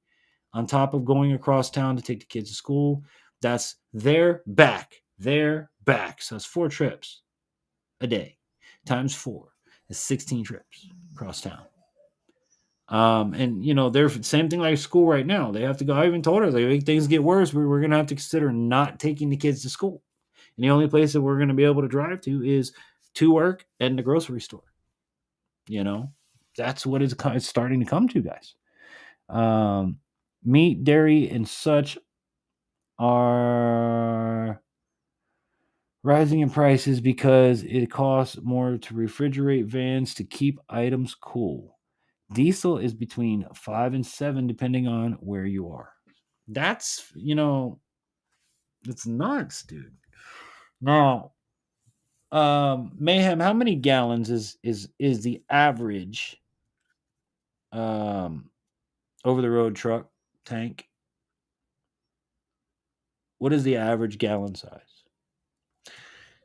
on top of going across town to take the kids to school. That's their back. So that's 4 trips a day times 4. It's 16 trips across town. They're same thing like school right now. They have to go. I even told her, if things get worse, we're going to have to consider not taking the kids to school. And the only place that we're going to be able to drive to is to work and the grocery store. That's what it's starting to come to, guys. Meat, dairy, and such are rising in prices because it costs more to refrigerate vans to keep items cool. Diesel is between 5 and 7 depending on where you are. That's nuts, dude. Now, Mayhem, how many gallons is the average over-the-road truck tank, what is the average gallon size?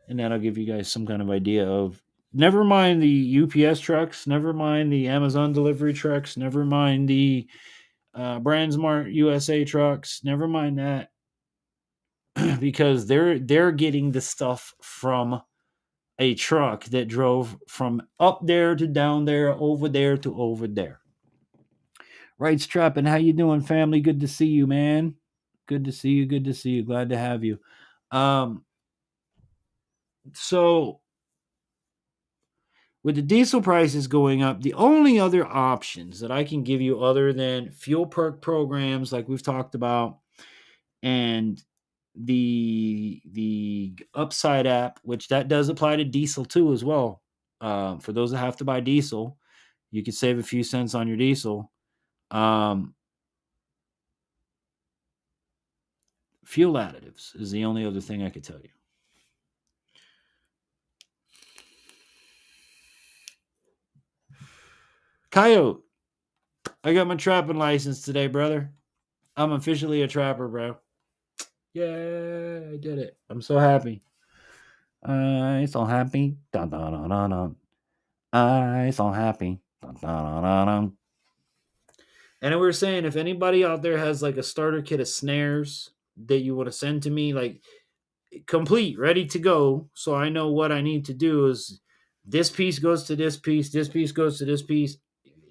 And that'll give you guys some kind of idea of, never mind the UPS trucks, never mind the Amazon delivery trucks, never mind the Brandsmart USA trucks, never mind that, because they're getting the stuff from a truck that drove from up there to down there, over there to over there. Right, Strappin', how you doing, family? Good to see you, man. Good to see you. Good to see you. Glad to have you. So with the diesel prices going up, the only other options that I can give you other than fuel perk programs like we've talked about, and the Upside app, which that does apply to diesel too as well. For those that have to buy diesel, you could save a few cents on your diesel. Fuel additives is the only other thing I could tell you. Coyote, I got my trapping license today, brother. I'm officially a trapper, bro. Yeah, I did it. I'm so happy. I'm so happy. Dun, dun, dun, dun, dun. I'm so happy. Dun, dun, dun, dun, dun. And we were saying, if anybody out there has like a starter kit of snares that you want to send to me, like complete, ready to go, so I know what I need to do, is this piece goes to this piece goes to this piece.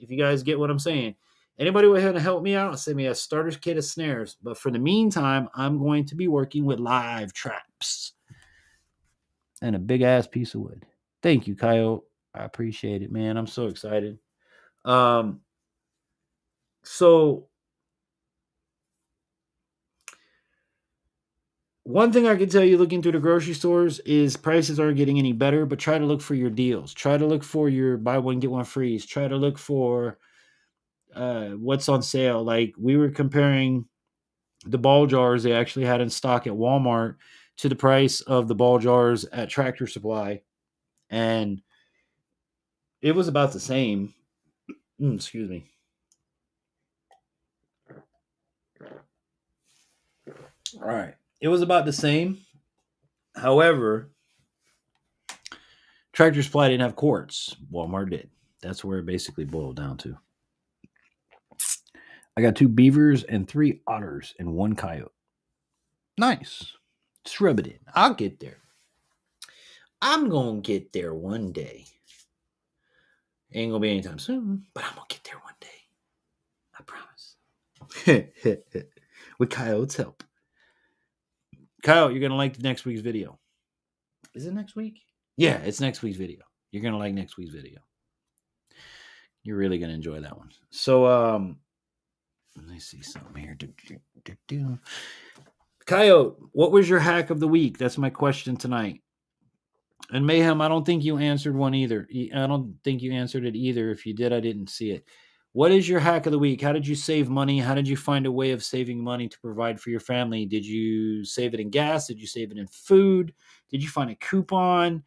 If you guys get what I'm saying, anybody want to help me out, send me a starter kit of snares. But for the meantime, I'm going to be working with live traps and a big ass piece of wood. Thank you, Coyote. I appreciate it, man. I'm so excited. So one thing I can tell you looking through the grocery stores is prices aren't getting any better, but try to look for your deals. Try to look for your buy one, get one freeze. Try to look for what's on sale. Like we were comparing the ball jars they actually had in stock at Walmart to the price of the ball jars at Tractor Supply. And it was about the same. Excuse me. All right. It was about the same. However, Tractor Supply didn't have quarts. Walmart did. That's where it basically boiled down to. I got 2 beavers and 3 otters and 1 coyote. Nice. Just rub it in. I'll get there. I'm going to get there one day. Ain't going to be anytime soon, but I'm going to get there one day. I promise. With Coyote's help. Coyote, you're going to like the next week's video. Is it next week? Yeah, it's next week's video. You're going to like next week's video. You're really going to enjoy that one. So, let me see something here. Coyote, what was your hack of the week? That's my question tonight. And Mayhem, I don't think you answered one either. I don't think you answered it either. If you did, I didn't see it. What is your hack of the week? How did you save money? How did you find a way of saving money to provide for your family? Did you save it in gas? Did you save it in food? Did you find a coupon?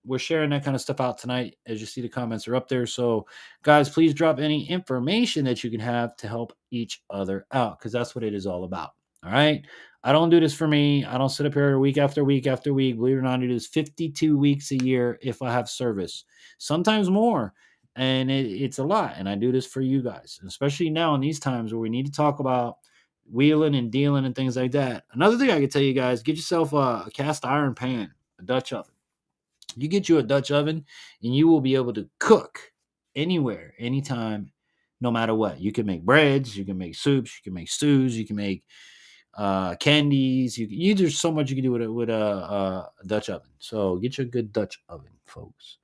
We're sharing that kind of stuff out tonight. As you see, the comments are up there. So, guys, please drop any information that you can have to help each other out, because that's what it is all about. All right? I don't do this for me. I don't sit up here week after week after week. Believe it or not, I do this 52 weeks a year if I have service. Sometimes more. And it's a lot. And I do this for you guys, especially now in these times where we need to talk about wheeling and dealing and things like that. Another thing I can tell you guys, get yourself a cast iron pan, a Dutch oven. You get you a Dutch oven and you will be able to cook anywhere, anytime, no matter what. You can make breads, you can make soups, you can make stews, you can make candies. There's so much you can do with a Dutch oven. So get you a good Dutch oven, folks.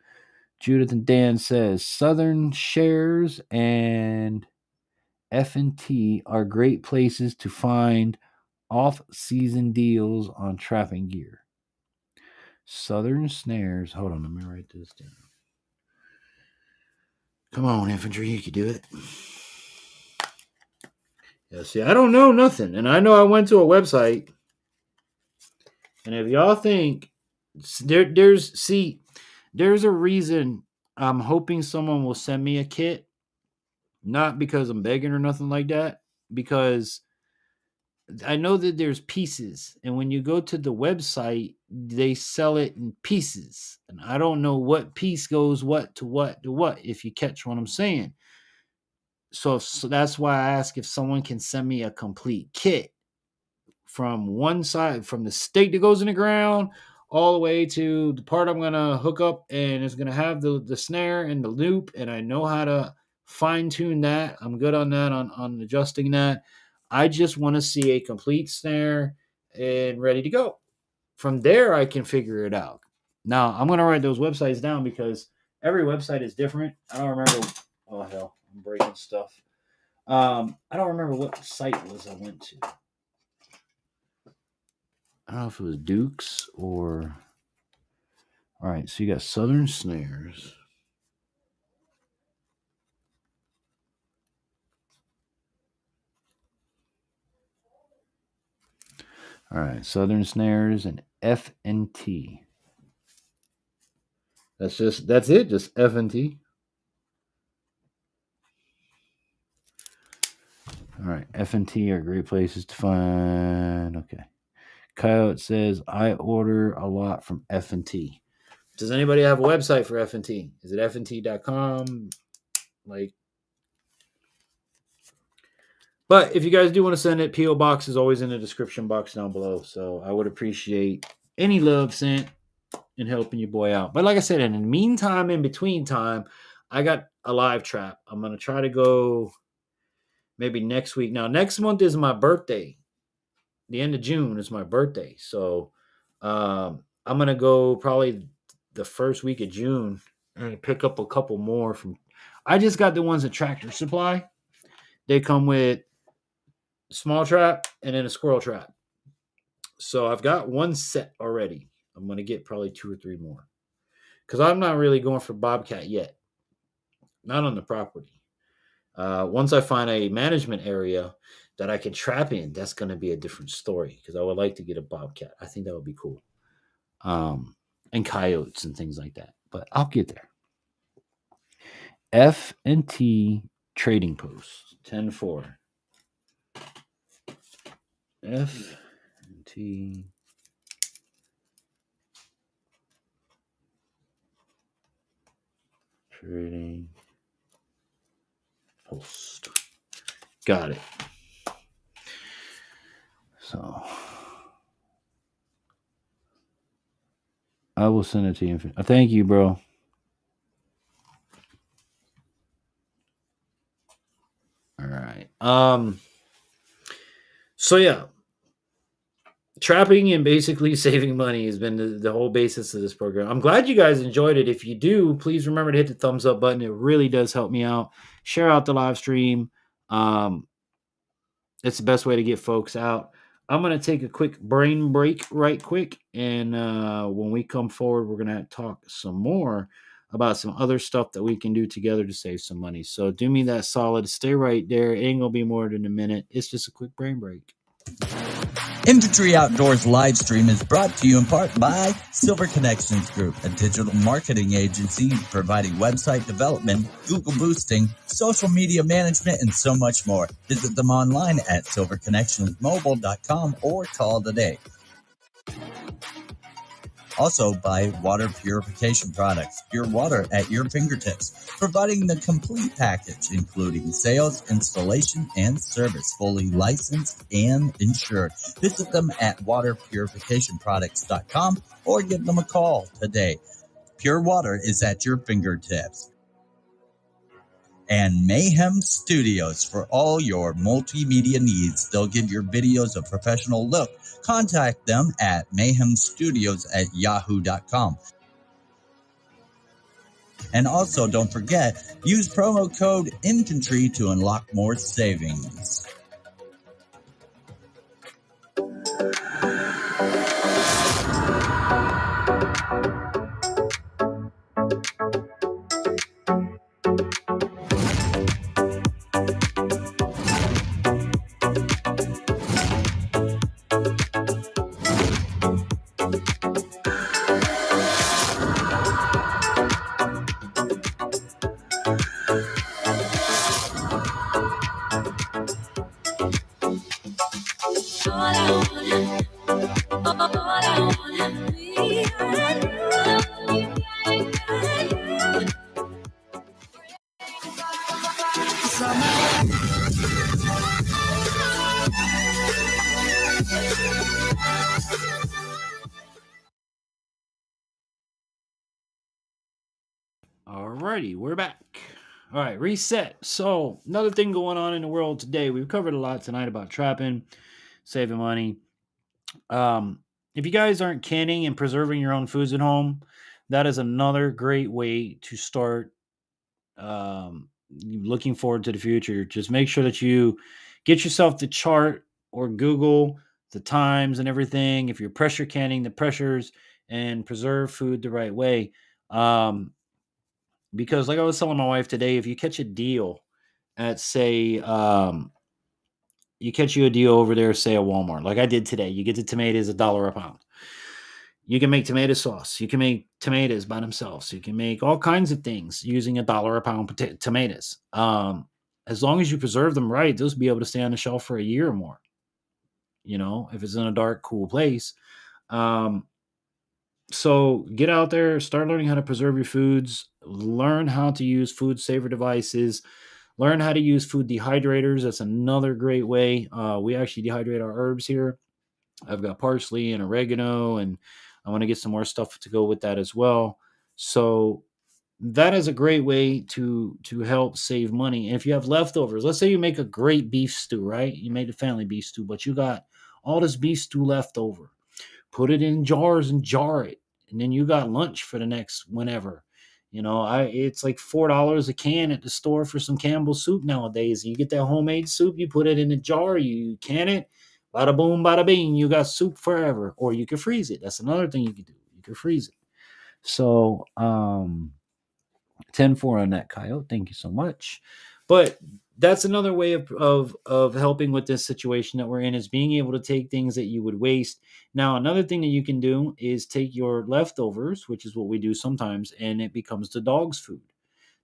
Judith and Dan says Southern Shares and F&T are great places to find off-season deals on trapping gear. Southern Snares. Hold on, let me write this down. Come on, Infantry, you can do it. Yeah, see, I don't know nothing. And I know I went to a website. And if y'all think there's a reason I'm hoping someone will send me a kit Not because I'm begging or nothing like that, because I know that there's pieces, and when you go to the website, they sell it in pieces, and I don't know what piece goes what to what to what. If you catch what I'm saying, so that's why I ask if someone can send me a complete kit from one side, from the stake that goes in the ground, all the way to the part I'm gonna hook up, and it's gonna have the snare and the loop, and I know how to fine tune that. I'm good on that, on adjusting that. I just want to see a complete snare and ready to go. From there, I can figure it out. Now, I'm going to write those websites down because every website is different. I don't remember. Oh, hell. I'm breaking stuff. I don't remember what site it was I went to. I don't know if it was Duke's or. All right, so you got Southern Snares. All right, Southern Snares and F&T. That's it, just F&T. All right, F&T are great places to find. Okay. Coyote says, I order a lot from F&T. Does anybody have a website for F&T? Is it fnt.com? But if you guys do want to send it, P.O. Box is always in the description box down below. So I would appreciate any love sent in helping your boy out. But like I said, in the meantime, in between time, I got a live trap. I'm going to try to go maybe next week. Now, next month is my birthday. The end of June is my birthday. So I'm going to go probably the first week of June and pick up a couple more from. I just got the ones at Tractor Supply. They come with small trap and then a squirrel trap. So I've got one set already. I'm going to get probably 2 or 3 more. Because I'm not really going for Bobcat yet. Not on the property. Once I find a management area that I can trap in, that's going to be a different story. Because I would like to get a Bobcat. I think that would be cool. And coyotes and things like that. But I'll get there. F&T Trading Post 10-4. F&T Trading Post. Got it. So I will send it to you. Thank you, bro. All right. So yeah, trapping and basically saving money has been the whole basis of this program. I'm glad you guys enjoyed it. If you do, please remember to hit the thumbs up button. It really does help me out. Share out the live stream. It's the best way to get folks out. I'm going to take a quick brain break right quick. And when we come forward, we're going to talk some more about some other stuff that we can do together to save some money. So do me that solid. Stay right there. It ain't going to be more than a minute. It's just a quick brain break. Infantry Outdoors live stream is brought to you in part by Silver Connections Group, a digital marketing agency providing website development, Google boosting, social media management, and so much more. Visit them online at silverconnectionsmobile.com or call today. Also by water purification products, pure water at your fingertips, providing the complete package, including sales, installation, and service, fully licensed and insured. Visit them at waterpurificationproducts.com or give them a call today. Pure water is at your fingertips. And Mayhem Studios for all your multimedia needs. They'll give your videos a professional look. Contact them at mayhemstudios@yahoo.com. And also, don't forget, use promo code INFANTRY to unlock more savings. Alrighty, we're back. All right, reset. So, another thing going on in the world today. We've covered a lot tonight about trapping, saving money. If you guys aren't canning and preserving your own foods at home, that is another great way to start looking forward to the future. Just make sure that you get yourself the chart or Google the times and everything. If you're pressure canning, the pressures, and preserve food the right way. Um, because like I was telling my wife today, if you catch a deal at say you catch you a deal over there, say a Walmart, like I did today, you get the tomatoes $1 a pound. You can make tomato sauce. You can make tomatoes by themselves. You can make all kinds of things using $1 a pound tomatoes. As long as you preserve them right, those will be able to stay on the shelf for a year or more. You know, if it's in a dark, cool place. Um, so get out there, start learning how to preserve your foods, learn how to use food saver devices, learn how to use food dehydrators. That's another great way. We actually dehydrate our herbs here. I've got parsley and oregano, and I want to get some more stuff to go with that as well. So that is a great way to help save money. And if you have leftovers, let's say you make a great beef stew, right? You made a family beef stew, but you got all this beef stew left over. Put it in jars and jar it, and then you got lunch for the next whenever. You know, it's like $4 a can at the store for some Campbell's soup nowadays. You get that homemade soup, you put it in a jar, you can it, bada boom, bada bing, you got soup forever. Or you can freeze it. That's another thing you can do. You can freeze it. So 10-4 on that, Kyle. Thank you so much. But that's another way of helping with this situation that we're in, is being able to take things that you would waste. Now, another thing that you can do is take your leftovers, which is what we do sometimes, and it becomes the dog's food.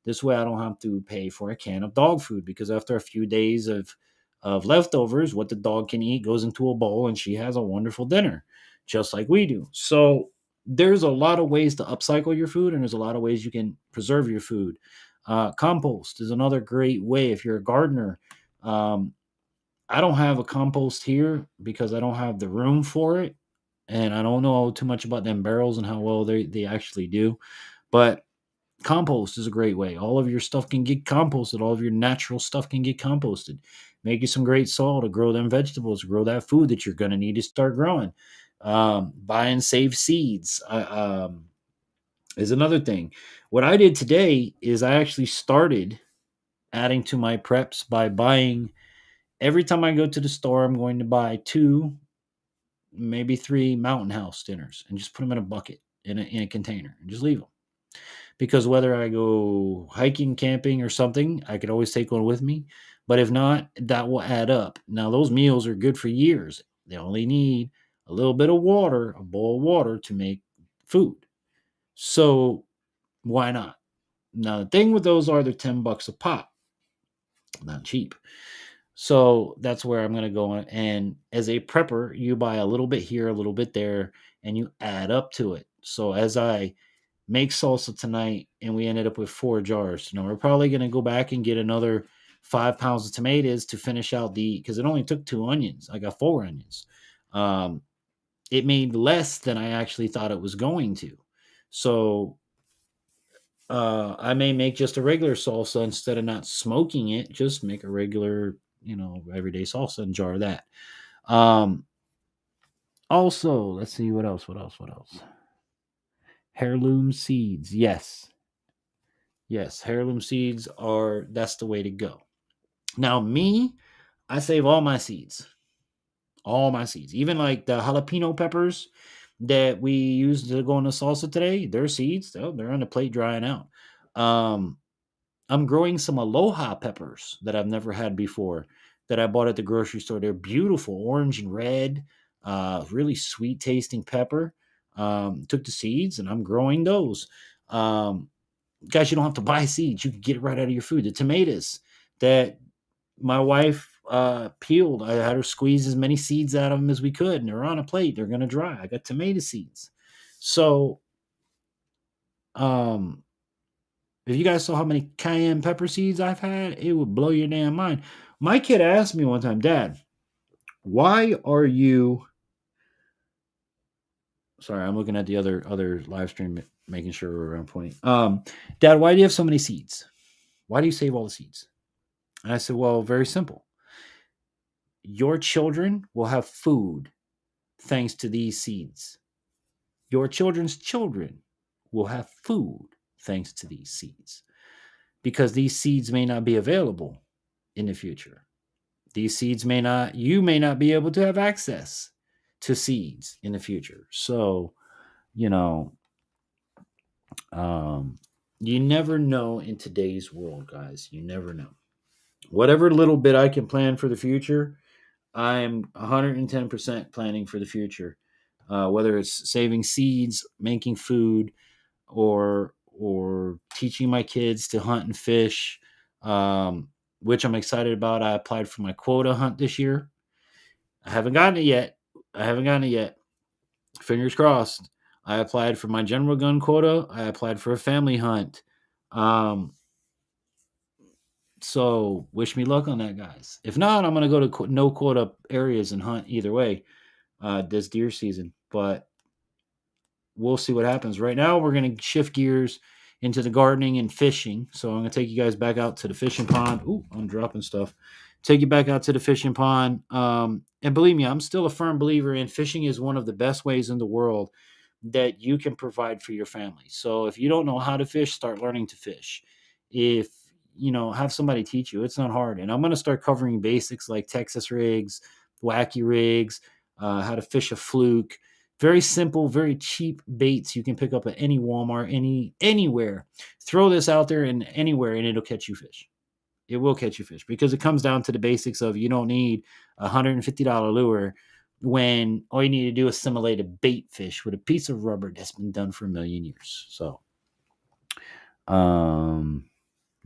This way I don't have to pay for a can of dog food, because after a few days of leftovers, what the dog can eat goes into a bowl and she has a wonderful dinner, just like we do. So there's a lot of ways to upcycle your food, and there's a lot of ways you can preserve your food. Compost is another great way if you're a gardener. I don't have a compost here because I don't have the room for it, and I don't know too much about them barrels and how well they actually do. But compost is a great way. All of your stuff can get composted. All of your natural stuff can get composted. Make you some great soil to grow them vegetables, grow that food that you're going to need to start growing. Buy and save seeds is another thing. What I did today is I actually started adding to my preps by buying, every time I go to the store, I'm going to buy 2, maybe 3 Mountain House dinners and just put them in a bucket, in a container, and just leave them. Because whether I go hiking, camping, or something, I could always take one with me. But if not, that will add up. Now, those meals are good for years. They only need a little bit of water, a bowl of water, to make food. So why not? Now, the thing with those are they're $10 a pop. Not cheap. So that's where I'm going to go on. And as a prepper, you buy a little bit here, a little bit there, and you add up to it. So as I make salsa tonight, and we ended up with 4 jars. Now we're probably going to go back and get another 5 pounds of tomatoes to finish out because it only took 2 onions. I got 4 onions. It made less than I actually thought it was going to. So I may make just a regular salsa instead of not smoking it. Just make a regular, everyday salsa and jar that. Also, let's see what else. Heirloom seeds. Yes, heirloom seeds that's the way to go. Now, I save all my seeds. Even like the jalapeno peppers that we used to go in the salsa today, their seeds, they're on the plate drying out. I'm growing some aloha peppers that I've never had before, that I bought at the grocery store. They're beautiful, orange and red, really sweet tasting pepper. Took the seeds and I'm growing those. Guys, you don't have to buy seeds. You can get it right out of your food. The tomatoes that my wife peeled, I had her squeeze as many seeds out of them as we could, and they're on a plate. They're going to dry. I got tomato seeds. So, if you guys saw how many cayenne pepper seeds I've had, it would blow your damn mind. My kid asked me one time, Dad, why are you... Sorry, I'm looking at the other live stream making sure we're on point. Dad, why do you have so many seeds? Why do you save all the seeds? And I said, well, very simple. Your children will have food thanks to these seeds. Your children's children will have food thanks to these seeds, because these seeds may not be available in the future. These seeds you may not be able to have access to seeds in the future. So, you know, you never know in today's world, guys. You never know. Whatever little bit I can plan for the future, I'm 110% planning for the future. Whether it's saving seeds, making food, or teaching my kids to hunt and fish, which I'm excited about. I applied for my quota hunt this year. I haven't gotten it yet. Fingers crossed. I applied for my general gun quota. I applied for a family hunt. So wish me luck on that, guys. If not, I'm going to go to no quota areas and hunt either way this deer season. But we'll see what happens. Right now, we're going to shift gears into the gardening and fishing. So I'm going to take you guys back out to the fishing pond. Ooh, I'm dropping stuff. Take you back out to the fishing pond. And believe me, I'm still a firm believer in fishing is one of the best ways in the world that you can provide for your family. So if you don't know how to fish, start learning to fish. If have somebody teach you. It's not hard. And I'm going to start covering basics like Texas rigs, wacky rigs, how to fish a fluke. Very simple, very cheap baits you can pick up at any Walmart, anywhere. Throw this out there and anywhere, and it'll catch you fish. It will catch you fish, because it comes down to the basics of you don't need a $150 lure when all you need to do is simulate a bait fish with a piece of rubber that's been done for a million years. So,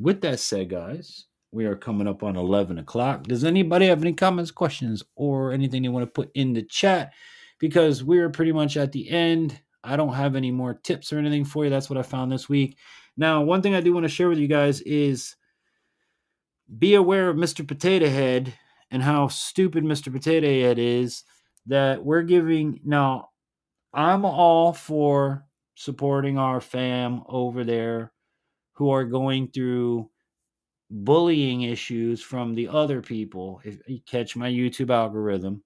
with that said, guys, we are coming up on 11 o'clock. Does anybody have any comments, questions, or anything they want to put in the chat? Because we're pretty much at the end. I don't have any more tips or anything for you. That's what I found this week. Now, one thing I do want to share with you guys is be aware of Mr. Potato Head and how stupid Mr. Potato Head is that we're giving. Now, I'm all for supporting our fam over there who are going through bullying issues from the other people. If you catch my YouTube algorithm,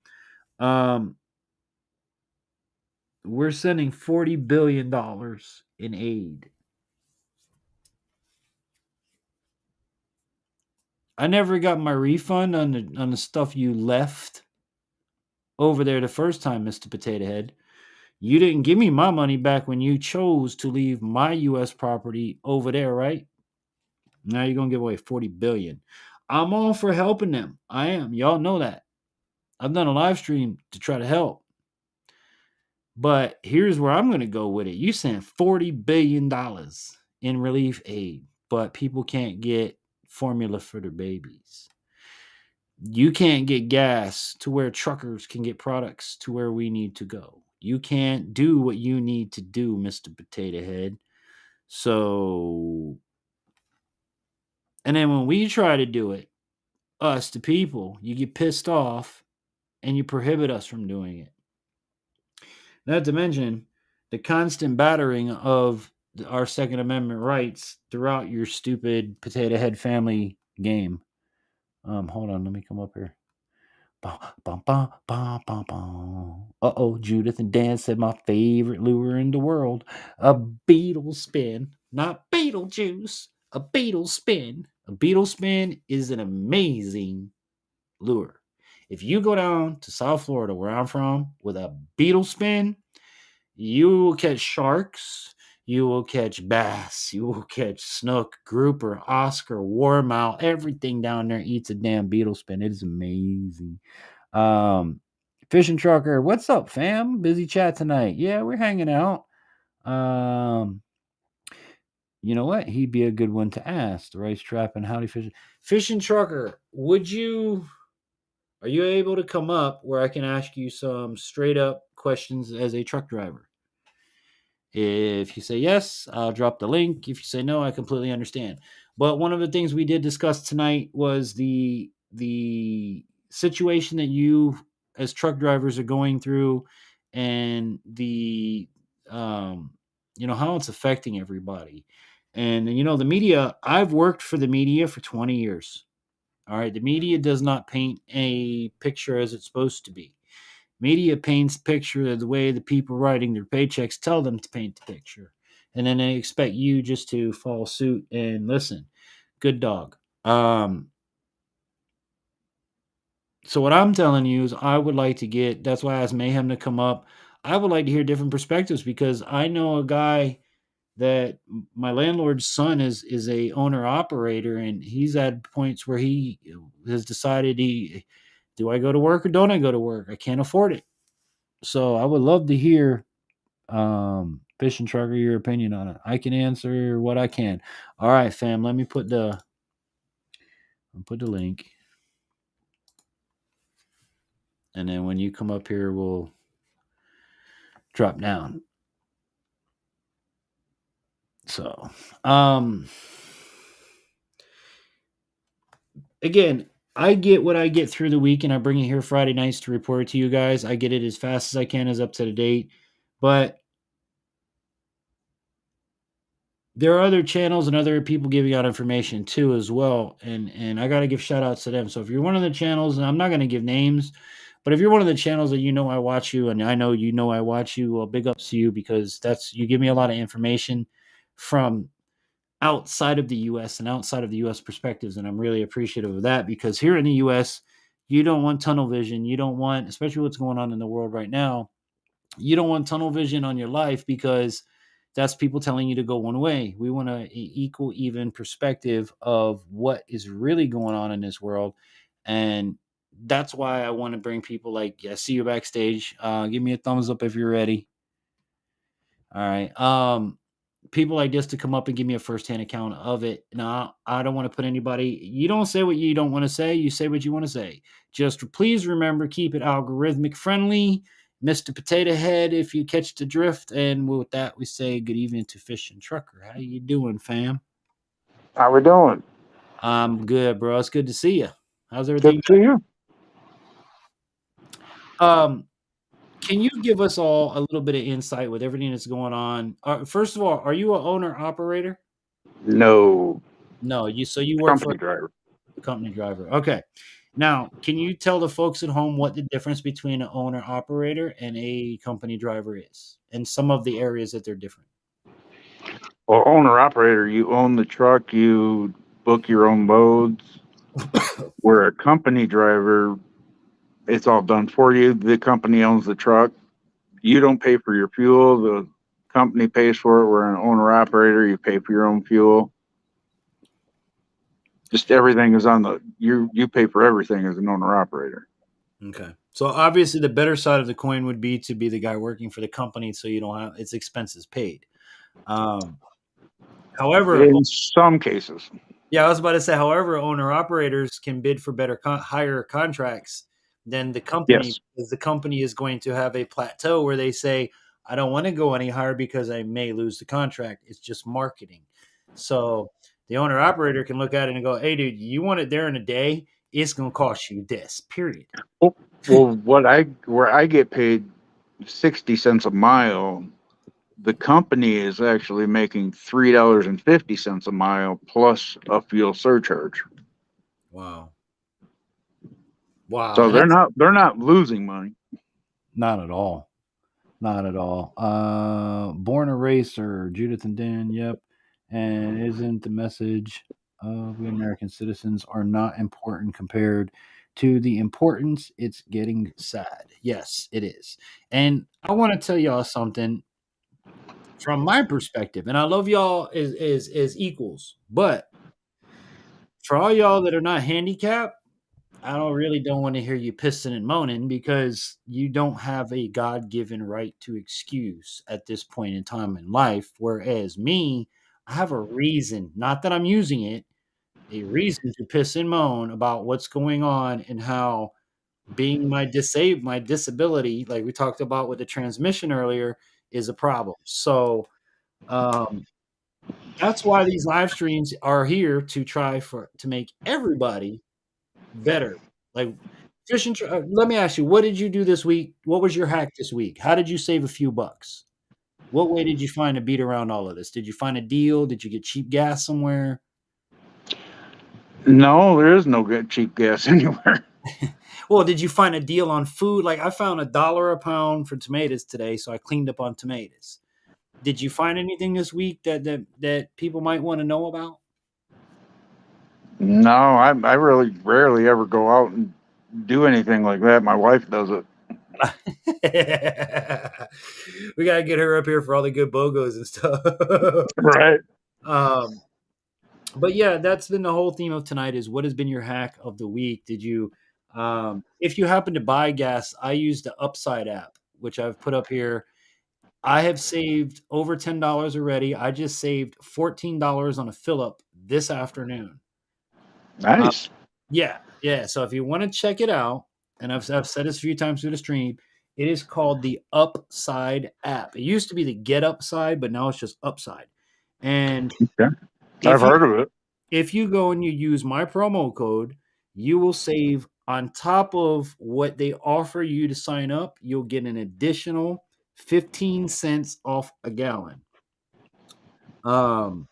we're sending $40 billion in aid. I never got my refund on the stuff you left over there the first time, Mr. Potato Head. You didn't give me my money back when you chose to leave my U.S. property over there, right? Now you're going to give away $40 billion. I'm all for helping them. I am. Y'all know that. I've done a live stream to try to help. But here's where I'm going to go with it. You sent $40 billion in relief aid, but people can't get formula for their babies. You can't get gas to where truckers can get products to where we need to go. You can't do what you need to do, Mr. Potato Head. So, and then when we try to do it, us, the people, you get pissed off and you prohibit us from doing it. Not to mention the constant battering of our Second Amendment rights throughout your stupid Potato Head family game. Hold on, let me come up here. Uh-oh, Judith and Dan said my favorite lure in the world. A beetle spin. Not Beetlejuice. A beetle spin. A beetle spin is an amazing lure. If you go down to South Florida, where I'm from, with a beetle spin, you will catch sharks, you will catch bass, you will catch snook, grouper, Oscar, warmouth. Everything down there eats a damn beetle spin. It is amazing. Fishing trucker, what's up, fam? Busy chat tonight. Yeah, we're hanging out. You know what? He'd be a good one to ask. The rice trap and howdy fishing. Fishing trucker, are you able to come up where I can ask you some straight up questions as a truck driver? If you say yes, I'll drop the link. If you say no, I completely understand. But one of the things we did discuss tonight was the situation that you as truck drivers are going through, and the how it's affecting everybody. And the media, I've worked for the media for 20 years. All right, the media does not paint a picture as it's supposed to be. Media paints picture of the way the people writing their paychecks tell them to paint the picture. And then they expect you just to follow suit and listen. Good dog. So what I'm telling you is I would like to get, that's why I asked Mayhem to come up. I would like to hear different perspectives because I know a guy that my landlord's son is a owner operator, and he's at points where he has decided do I go to work or don't I go to work? I can't afford it. So I would love to hear fishing trucker your opinion on it. I can answer what I can. All right, fam, let me put the link. And then when you come up here, we'll drop down. So, again, I get what I get through the week, and I bring it here Friday nights to report to you guys. I get it as fast as I can, as up to date. But there are other channels and other people giving out information too, as well. And I got to give shout outs to them. So if you're one of the channels, and I'm not going to give names, but if you're one of the channels that I watch you, and I know I watch you, well, big ups to you because you give me a lot of information from outside of the US and outside of the US perspectives. And I'm really appreciative of that because here in the US, you don't want tunnel vision. You don't want, especially what's going on in the world right now, you don't want tunnel vision on your life because that's people telling you to go one way. We want an equal, even perspective of what is really going on in this world. And that's why I want to bring people like, yeah, see you backstage. Give me a thumbs up if you're ready. All right. People like this to come up and give me a firsthand account of it. Now, I don't want to put anybody, you don't say what you don't want to say. You say what you want to say. Just please remember, keep it algorithmic friendly. Mr. Potato Head, if you catch the drift. And with that, we say good evening to Fish and Trucker. How you doing, fam? How we doing? I'm good, bro. It's good to see you. How's Good everything? to see you. Can you give us all a little bit of insight with everything that's going on? First of all, are you an owner operator? No, No, you work for company driver. a company driver. Okay. Now, can you tell the folks at home what the difference between an owner operator and a company driver is, and some of the areas that they're different? Well, owner operator, you own the truck, you book your own loads. Where a company driver, it's all done for you. The company owns the truck. You don't pay for your fuel. The company pays for it. Where an owner operator, you pay for your own fuel. Just everything is on you pay for everything as an owner operator. Okay. So obviously the better side of the coin would be to be the guy working for the company so you don't have its expenses paid. However, In some cases. yeah, I was about to say, however, owner operators can bid for better higher contracts than the company Yes. because the company is going to have a plateau where they say, I don't want to go any higher because I may lose the contract. It's just marketing. So the owner operator can look at it and go, hey, dude, you want it there in a day? It's going to cost you this, period. Well, where I get paid 60 cents a mile, the company is actually making $3.50 a mile plus a fuel surcharge. Wow. Wow. So And that's they're not losing money. not at all. Not at all. Born a racer, Judith and Dan, yep. And isn't the message of we American citizens are not important compared to the importance? It's getting sad. Yes, it is. And I want to tell y'all something from my perspective, and I love y'all as equals, but for all y'all that are not handicapped, I don't want to hear you pissing and moaning because you don't have a God given right to excuse at this point in time in life. Whereas me, I have a reason, not that I'm using it, a reason to piss and moan about what's going on and how being my disability, like we talked about with the transmission earlier, is a problem. So um, that's why these live streams are here to to make everybody better. Like let me ask you, what did you do this week? What was your hack this week? How did you save a few bucks? What way did you find to beat around all of this? Did you find a deal? Did you get cheap gas somewhere? No, there is no good cheap gas anywhere. Well, did you find a deal on food? Like I found $1 a pound for tomatoes today, so I cleaned up on tomatoes. Did you find anything this week that people might want to know about? No, I really rarely ever go out and do anything like that. My wife does it. We gotta get her up here for all the good BOGOs and stuff. Right. But yeah, that's been the whole theme of tonight is what has been your hack of the week? Did you if you happen to buy gas, I use the Upside app, which I've put up here. I have saved over $10 already. I just saved $14 on a fill up this afternoon. Nice. Yeah. So if you want to check it out, and I've said this a few times through the stream, it is called the Upside app. It used to be the Get Upside, but now it's just Upside. And Okay. I've heard of it. if you go and you use my promo code, you will save on top of what they offer you to sign up. You'll get an additional 15 cents off a gallon. Hold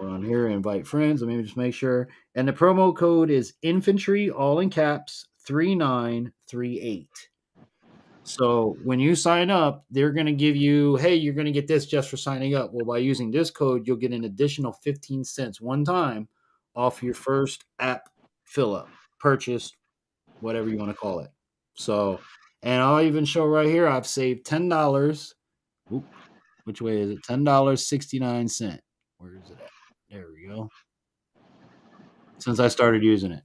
on here, invite friends. Let me just make sure. And the promo code is infantry, all in caps, 3938. So when you sign up, they're going to give you, hey, you're going to get this just for signing up. Well, by using this code, you'll get an additional 15 cents one time off your first app fill up, purchase, whatever you want to call it. So, and I'll even show right here, I've saved $10. Oop, which way is it? $10.69. Where is it at? There we go. Since I started using it.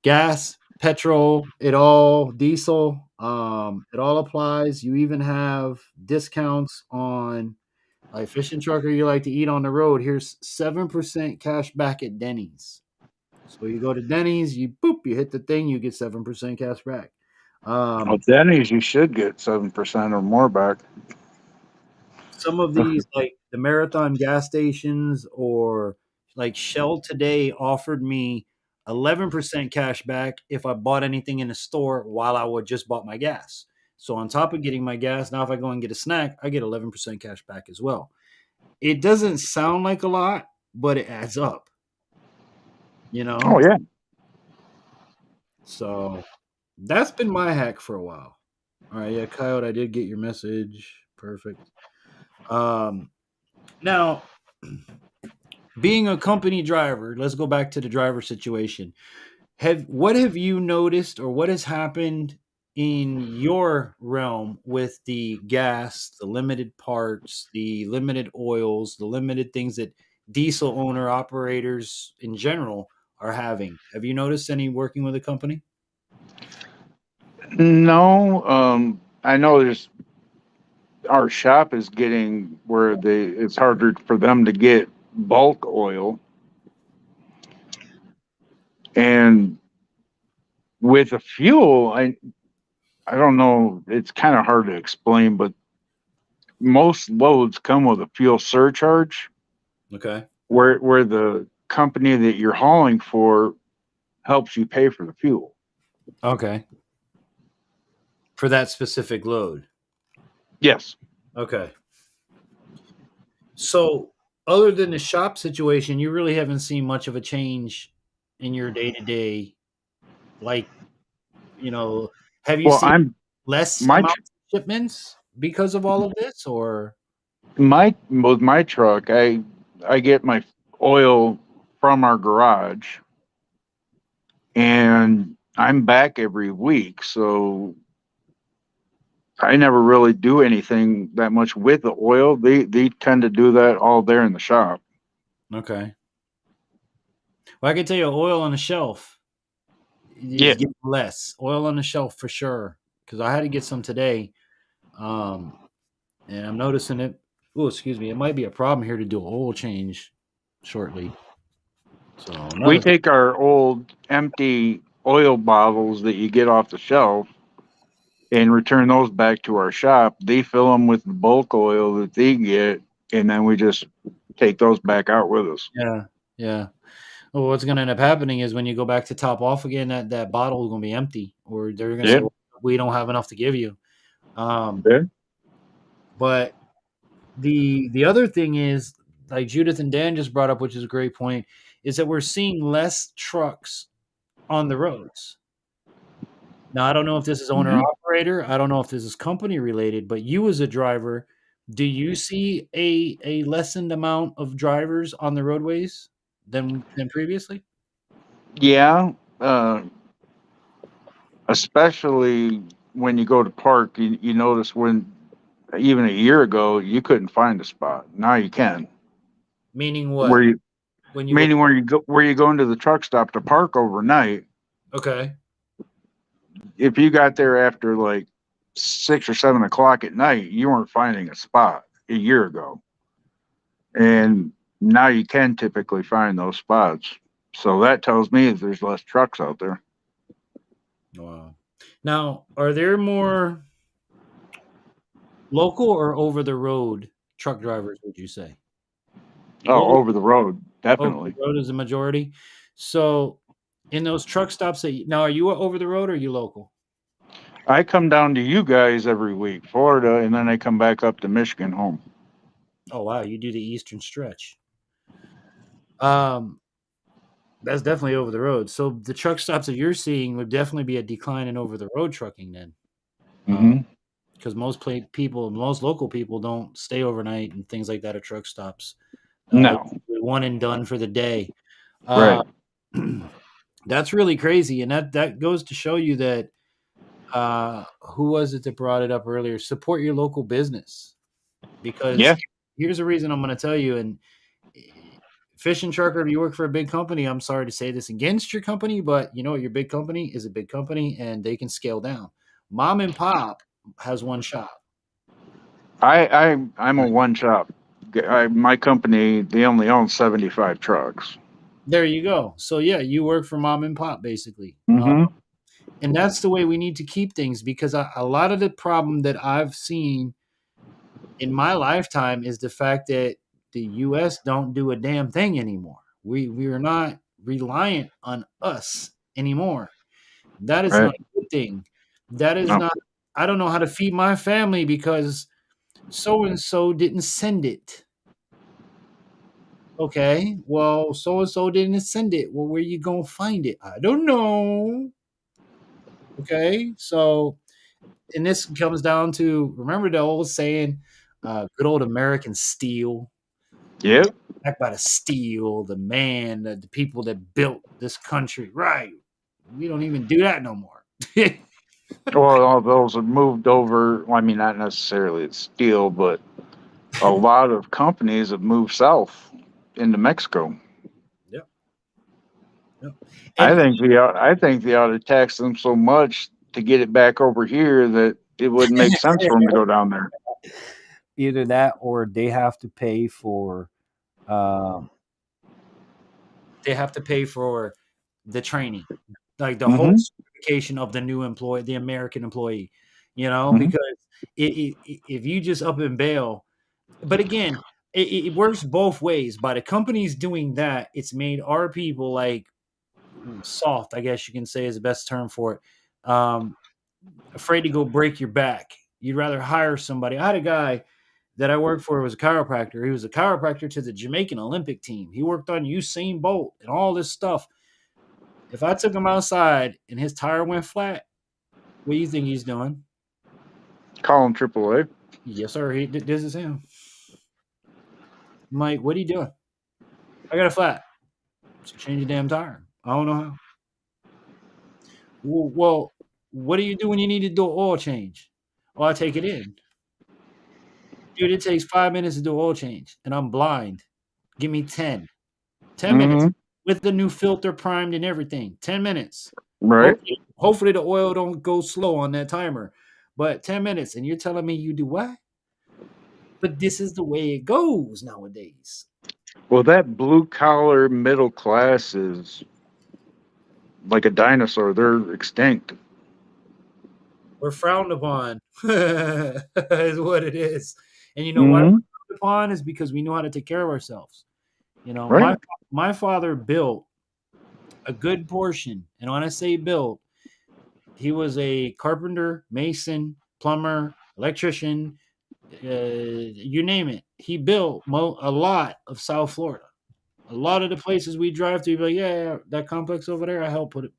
Gas, petrol, diesel, it all applies. You even have discounts on like fishing truck or you like to eat on the road. Here's 7% cash back at Denny's. So you go to Denny's, you hit the thing, you get 7% cash back. Well, Denny's, you should get 7% or more back. Some of these, like the Marathon gas stations or like Shell today offered me 11% cash back if I bought anything in the store while I would just bought my gas. So on top of getting my gas, now if I go and get a snack, I get 11% cash back as well. It doesn't sound like a lot, but it adds up. You know? Oh, yeah. So that's been my hack for a while. All right, yeah, Coyote, I did get your message. Perfect. Now, being a company driver, let's go back to the driver situation. What have you noticed or what has happened in your realm with the gas, the limited parts, the limited oils, the limited things that diesel owner operators in general are having? Have you noticed any working with a company? No, I know our shop is getting where it's harder for them to get bulk oil. And with the fuel, I don't know, it's kind of hard to explain, but most loads come with a fuel surcharge. Okay. Where the company that you're hauling for helps you pay for the fuel. Okay. For that specific load. Yes. Okay. So, other than the shop situation, you really haven't seen much of a change in your day to day. Like, have you seen less amount of shipments because of all of this, or with my truck, I get my oil from our garage, and I'm back every week, so I never really do anything that much with the oil. They tend to do that all there in the shop. Okay. Well, I can tell you, oil on the shelf is getting less. Oil on the shelf for sure, because I had to get some today, and I'm noticing it. Oh, excuse me. It might be a problem here to do an oil change shortly. So we take our old empty oil bottles that you get off the shelf and return those back to our shop. They fill them with the bulk oil that they get, and then we just take those back out with us. Yeah. Well, what's going to end up happening is when you go back to top off again, that bottle is going to be empty, or they're going to say, well, we don't have enough to give you. But the other thing is, like Judith and Dan just brought up, which is a great point, is that we're seeing less trucks on the roads. Now, I don't know if this is owner operator. I don't know if this is company related, but you as a driver, do you see a lessened amount of drivers on the roadways than previously? Yeah, especially when you go to park, you notice when even a year ago you couldn't find a spot. Now you can. Meaning what? Where you When you go, meaning where you go into the truck stop to park overnight. okay, If you got there after like 6 or 7 o'clock at night, you weren't finding a spot a year ago, and now you can typically find those spots. So that tells me that there's less trucks out there. wow. Now, are there more local or over the road truck drivers? Would you say? Oh, over the road, Over the definitely. road is the majority. So, in those truck stops now, are you over the road or are you local? I come down to you guys every week, Florida, and then I come back up to Michigan home. Oh wow, you do the eastern stretch. Um, that's definitely over the road. So the truck stops that you're seeing would definitely be a decline in over the road trucking then, Mm-hmm. because most local people don't stay overnight and things like that at truck stops. No, One and done for the day. Uh, right, that's really crazy, and that goes to show you that who was it that brought it up earlier? Support your local business, because yeah, here's the reason I'm going to tell you. And fishing trucker, if you work for a big company, I'm sorry to say this against your company, but you know your big company is a big company and they can scale down. Mom and pop has one shop. I'm a one shop. My company, they only own 75 trucks. There you go. So yeah, you work for mom and pop basically. Mm-hmm. And that's the way we need to keep things, because a lot of the problem that I've seen in my lifetime is the fact that the US don't do a damn thing anymore. We are not reliant on us anymore. That is Right. not a good thing. That is No. not, I don't know how to feed my family because so and so didn't send it. Okay, well, so and so didn't send it. Well, where you gonna find it? I don't know. Okay, so, and this comes down to, remember the old saying, good old American steel, Yep. back by the steel, the man, the people that built this country. Right. We don't even do that no more. Well, all those have moved over. Well, I mean, not necessarily it's steel, but a lot of companies have moved south into Mexico. Yep. Yep. I And think I think they ought to tax them so much to get it back over here that it wouldn't make sense for them to go down there. either that or um, they have to pay for the training, like the whole Mm-hmm. certification of the new employee, the American employee, you know, Mm-hmm. because if you just up and bail, but again, it works both ways. By the companies doing that, it's made our people like soft, I guess you can say is the best term for it. Afraid to go break your back. You'd rather hire somebody. I had a guy that I worked for, was a chiropractor. He was a chiropractor to the Jamaican Olympic team. He worked on Usain Bolt and all this stuff. If I took him outside and his tire went flat, what do you think he's doing? Call them AAA. Yes, sir. This is him. I'm like, what are you doing? I got a flat. So change the damn tire. I don't know how. Well, what do you do when you need to do an oil change? Oh, I take it in. Dude, it takes 5 minutes to do an oil change, and I'm blind. Give me 10. 10 minutes Mm-hmm. with the new filter primed and everything. 10 minutes. Right. Hopefully the oil don't go slow on that timer. But 10 minutes, and you're telling me you do what? But this is the way it goes nowadays. Well, that blue collar middle class is like a dinosaur. They're extinct. We're frowned upon, is what it is. And you know why we're Mm-hmm. frowned upon is because we know how to take care of ourselves. You know, Right. my father built a good portion, and when I say built, he was a carpenter, mason, plumber, electrician, you name it. He built a lot of South Florida. A lot of the places we drive to, like, yeah, that complex over there, I help put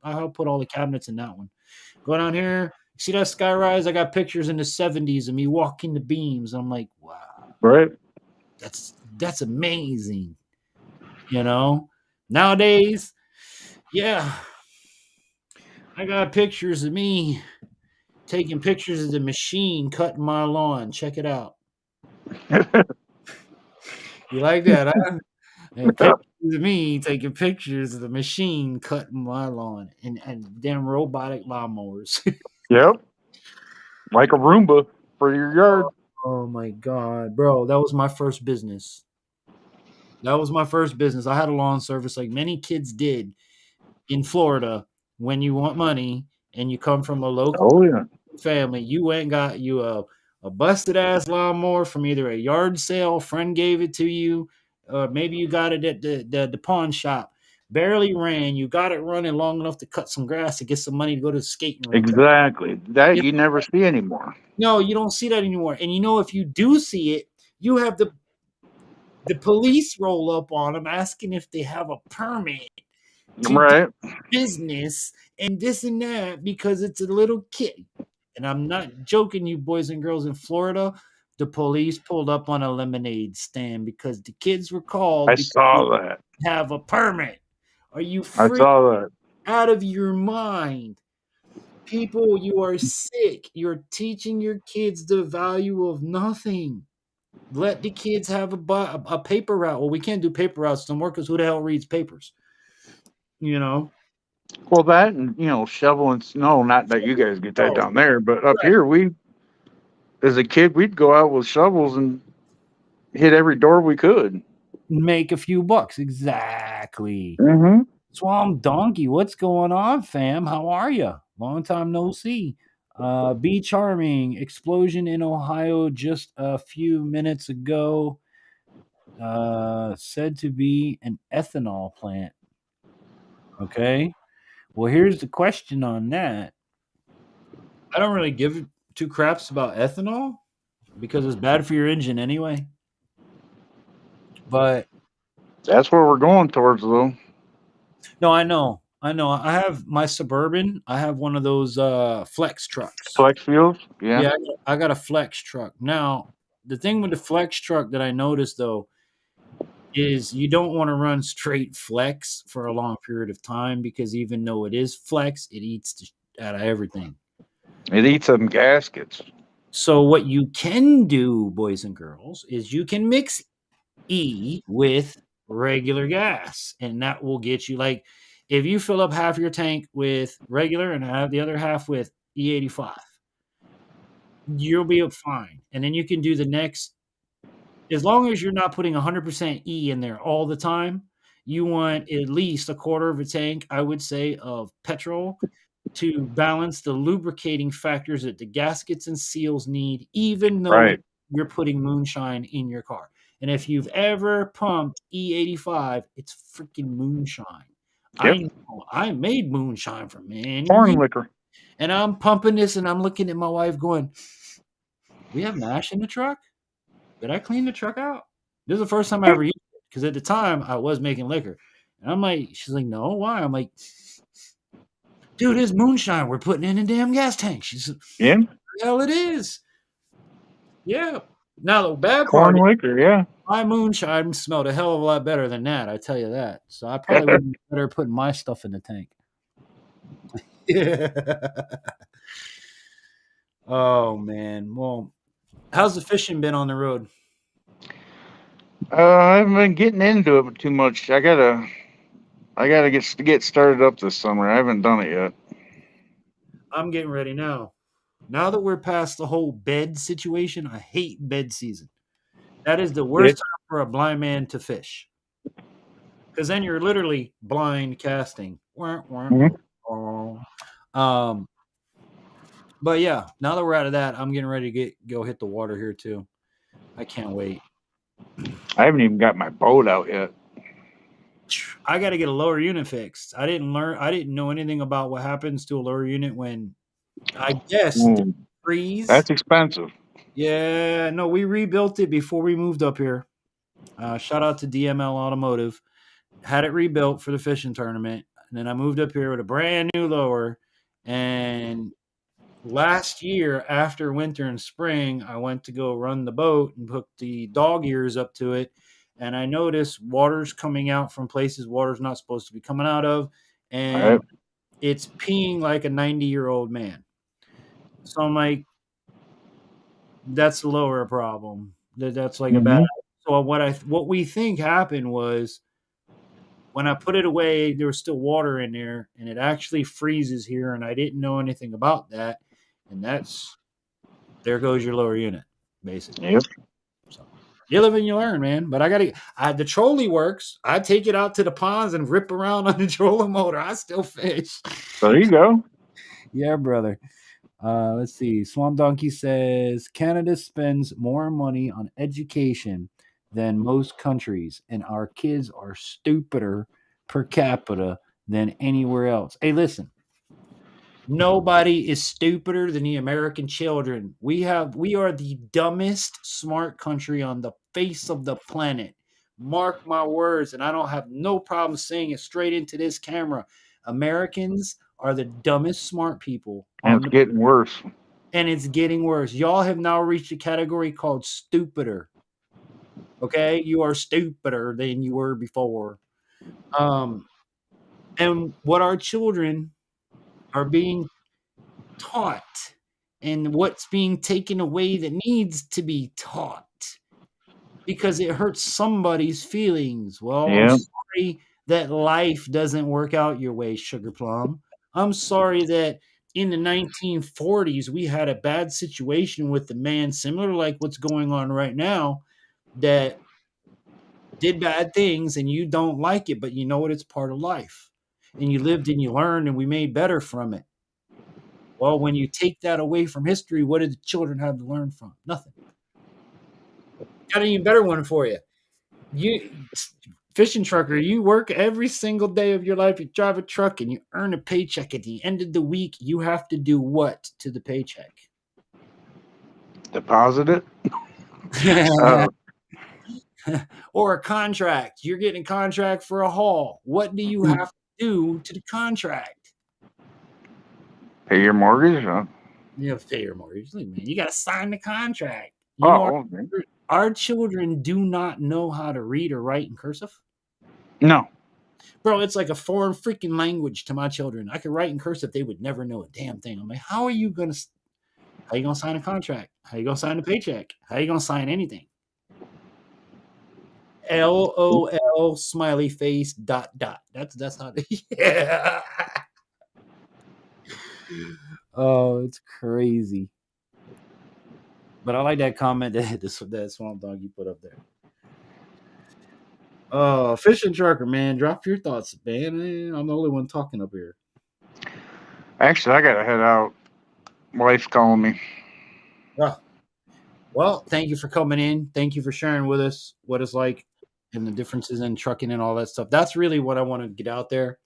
all the cabinets in that one. Go down here, see that skyrise? I got pictures in the 70s of me walking the beams. I'm like, wow, Right. that's amazing. You know? Nowadays, yeah, I got pictures of me taking pictures of the machine cutting my lawn. Check it out. You like that, huh? And pictures of me taking pictures of the machine cutting my lawn and damn robotic lawnmowers. Yep. Like a Roomba for your yard. Oh my god, bro, that was my first business. That was my first business. I had a lawn service like many kids did in Florida. When you want money and you come from a local Oh yeah. family, you went and got you a busted ass lawnmower from either a yard sale, friend gave it to you, or maybe you got it at the pawn shop. Barely ran. You got it running long enough to cut some grass to get some money to go to the skating rink. Exactly. That You you never see anymore. No, you don't see that anymore. And you know, if you do see it, you have the police roll up on them asking if they have a permit to do Right. business and this and that because it's a little kid. And I'm not joking, you boys and girls in Florida. The police pulled up on a lemonade stand because the kids were called I because they saw that. didn't have a permit. Are you I free saw that. out of your mind? People, you are sick. You're teaching your kids the value of nothing. Let the kids have a paper route. Well, we can't do paper routes no more because who the hell reads papers? You know? Well, that and shoveling snow. Not that you guys get that Oh, down there, but up right. here, as a kid, we'd go out with shovels and hit every door we could. Make a few bucks. Exactly. Mm-hmm. Swamp Donkey, what's going on, fam? How are you? Long time no see. Be charming. Explosion in Ohio just a few minutes ago. Said to be an ethanol plant. Okay. Well, here's the question on that. I don't really give two craps about ethanol because it's bad for your engine anyway. But That's where we're going towards, though. no, I know. I know. I have my Suburban. I have one of those flex trucks. Flex fuels. Yeah. Yeah, I got a flex truck. Now, the thing with the flex truck that I noticed though is you don't want to run straight flex for a long period of time because even though it is flex, it eats the out of everything. It eats them gaskets. So what you can do, boys and girls, is you can mix E with regular gas, and that will get you like if you fill up half your tank with regular and have the other half with E85, you'll be up fine. And then you can do the next, as long as you're not putting 100% E in there all the time, you want at least a quarter of a tank, I would say, of petrol to balance the lubricating factors that the gaskets and seals need, even though Right. you're putting moonshine in your car. And if you've ever pumped E85, it's freaking moonshine. I Yep. know I made moonshine for many Corn years, liquor. and I'm pumping this, and I'm looking at my wife going, "We have mash in the truck? Did I clean the truck out?" This is the first time I ever used it because at the time I was making liquor, and I'm like, she's like, "No, why?" I'm like, "Dude, it's moonshine. We're putting in a damn gas tank." She's like, Yeah. "Hell, it is." Yeah. Now the bad Corn part is liquor. Yeah. my moonshine smelled a hell of a lot better than that. I tell you that. So I probably would be better putting my stuff in the tank. Oh man. Well, how's the fishing been on the road? I haven't been getting into it too much. I gotta get started up this summer. I haven't done it yet. I'm getting ready now. Now that we're past the whole bed situation, I hate bed season. That is the worst time for a blind man to fish. Because then you're literally blind casting. Mhm. But yeah, now that we're out of that, I'm getting ready to go hit the water here too. I can't wait. I haven't even got my boat out yet. I got to get a lower unit fixed. I didn't know anything about what happens to a lower unit when I guess Ooh, freeze. that's expensive. Yeah, no, we rebuilt it before we moved up here. Shout out to DML Automotive. Had it rebuilt for the fishing tournament, and then I moved up here with a brand new lower. And last year, after winter and spring, I went to go run the boat and hook the dog ears up to it, and I noticed water's coming out from places water's not supposed to be coming out of, and Right. it's peeing like a 90-year-old man. So I'm like, that's a lower problem. That's like a bad. Mhm. So what we think happened was when I put it away, there was still water in there, and it actually freezes here, and I didn't know anything about that, and that's there goes your lower unit, basically. Yep. So you live and you learn, man. But the trolley works. I take it out to the ponds and rip around on the trolling motor. I still fish. There you go. Yeah, brother. Let's see. Swamp Donkey says Canada spends more money on education than most countries, and our kids are stupider per capita than anywhere else. Hey, listen. Nobody is stupider than the American children. We are the dumbest smart country on the face of the planet. Mark my words, and I don't have no problem saying it straight into this camera. Americans are the dumbest smart people And on it's the getting worse. and it's getting worse. Y'all have now reached a category called stupider. Okay? You are stupider than you were before. And what our children are being taught and what's being taken away that needs to be taught because it hurts somebody's feelings. Well, I'm Yeah. sorry that life doesn't work out your way, Sugar Plum. I'm sorry that in the 1940s we had a bad situation with the man similar like what's going on right now that did bad things and you don't like it, but you know what? It's part of life. And you lived and you learned and we made better from it. Well, when you take that away from history, what did the children have to learn from? Nothing. Got an even better one for you. You fishing trucker, you work every single day of your life. You drive a truck and you earn a paycheck. At the end of the week, you have to do what to the paycheck? Deposit it. Uh, Or a contract. You're getting a contract for a haul. What do you have to do to the contract? Pay your mortgage. You have to pay your mortgage. Look, man, you got to sign the contract. You know, Okay. our children do not know how to read or write in cursive. No. Bro, it's like a foreign freaking language to my children. I could write in cursive, they would never know a damn thing. I'm like, how are you gonna sign a contract? How you gonna sign a paycheck? How you gonna sign anything? LOL smiley face ... That's how they yeah. Oh, it's crazy. But I like that comment that Swamp Dog you put up there. Fishing trucker, man, drop your thoughts, man. I'm the only one talking up here. Actually, I gotta head out. Wife's calling me. Oh. Well, thank you for coming in. Thank you for sharing with us what it's like and the differences in trucking and all that stuff. That's really what I want to get out there,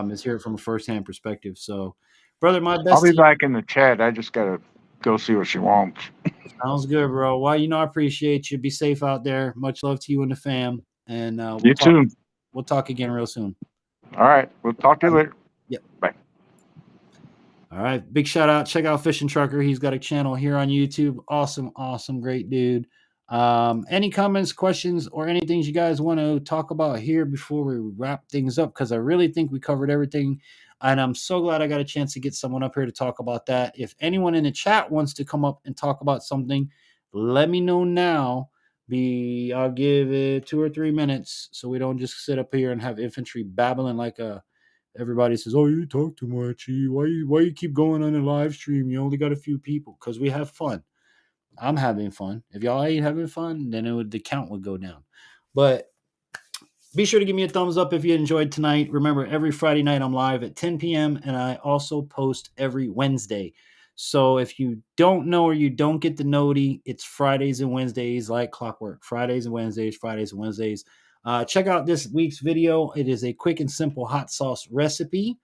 is hear it from a firsthand perspective. So, brother, my I'll best be to you. back in the chat. I just gotta go see what she wants. Sounds good, bro. Well, I appreciate you. Be safe out there. Much love to you and the fam. And You too. We'll talk again real soon. All right. We'll talk to you later. Yep. Bye. All right. Big shout out. Check out Fishing Trucker. He's got a channel here on YouTube. Awesome. Great dude. Any comments, questions, or anything you guys want to talk about here before we wrap things up? Because I really think we covered everything. And I'm so glad I got a chance to get someone up here to talk about that. If anyone in the chat wants to come up and talk about something, let me know now. I'll give it 2 or 3 minutes so we don't just sit up here and have infantry babbling like everybody says, "Oh, you talk too much. Why you keep going on a live stream? You only got a few people." Because we have fun. I'm having fun. If y'all ain't having fun, then the count would go down. But be sure to give me a thumbs up if you enjoyed tonight. Remember, every Friday night I'm live at 10 p.m. and I also post every Wednesday. So if you don't know or you don't get the noti, it's Fridays and Wednesdays like clockwork. Fridays and Wednesdays. Check out this week's video. It is a quick and simple hot sauce recipe.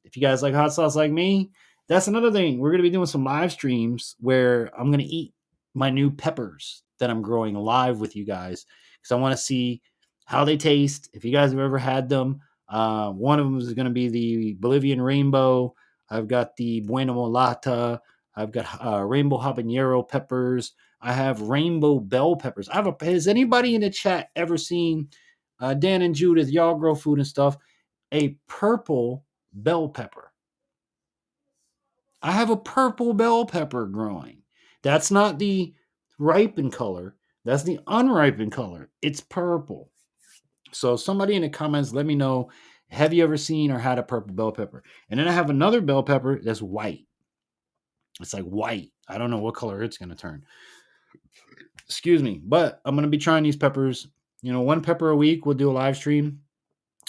If you guys like hot sauce like me, that's another thing. We're going to be doing some live streams where I'm going to eat my new peppers that I'm growing live with you guys because I want to see how they taste. If you guys have ever had them, one of them is going to be the Bolivian rainbow. I've got the Bueno Molata. I've got rainbow habanero peppers. I have rainbow bell peppers. Has anybody in the chat ever seen Dan and Judith, y'all grow food and stuff, a purple bell pepper? I have a purple bell pepper growing. That's not the ripened color. That's the unripened color. It's purple. So somebody in the comments, let me know, have you ever seen or had a purple bell pepper? And then I have another bell pepper that's white. It's like white. I don't know what color it's going to turn. Excuse me. But I'm going to be trying these peppers. You know, one pepper a week. We'll do a live stream.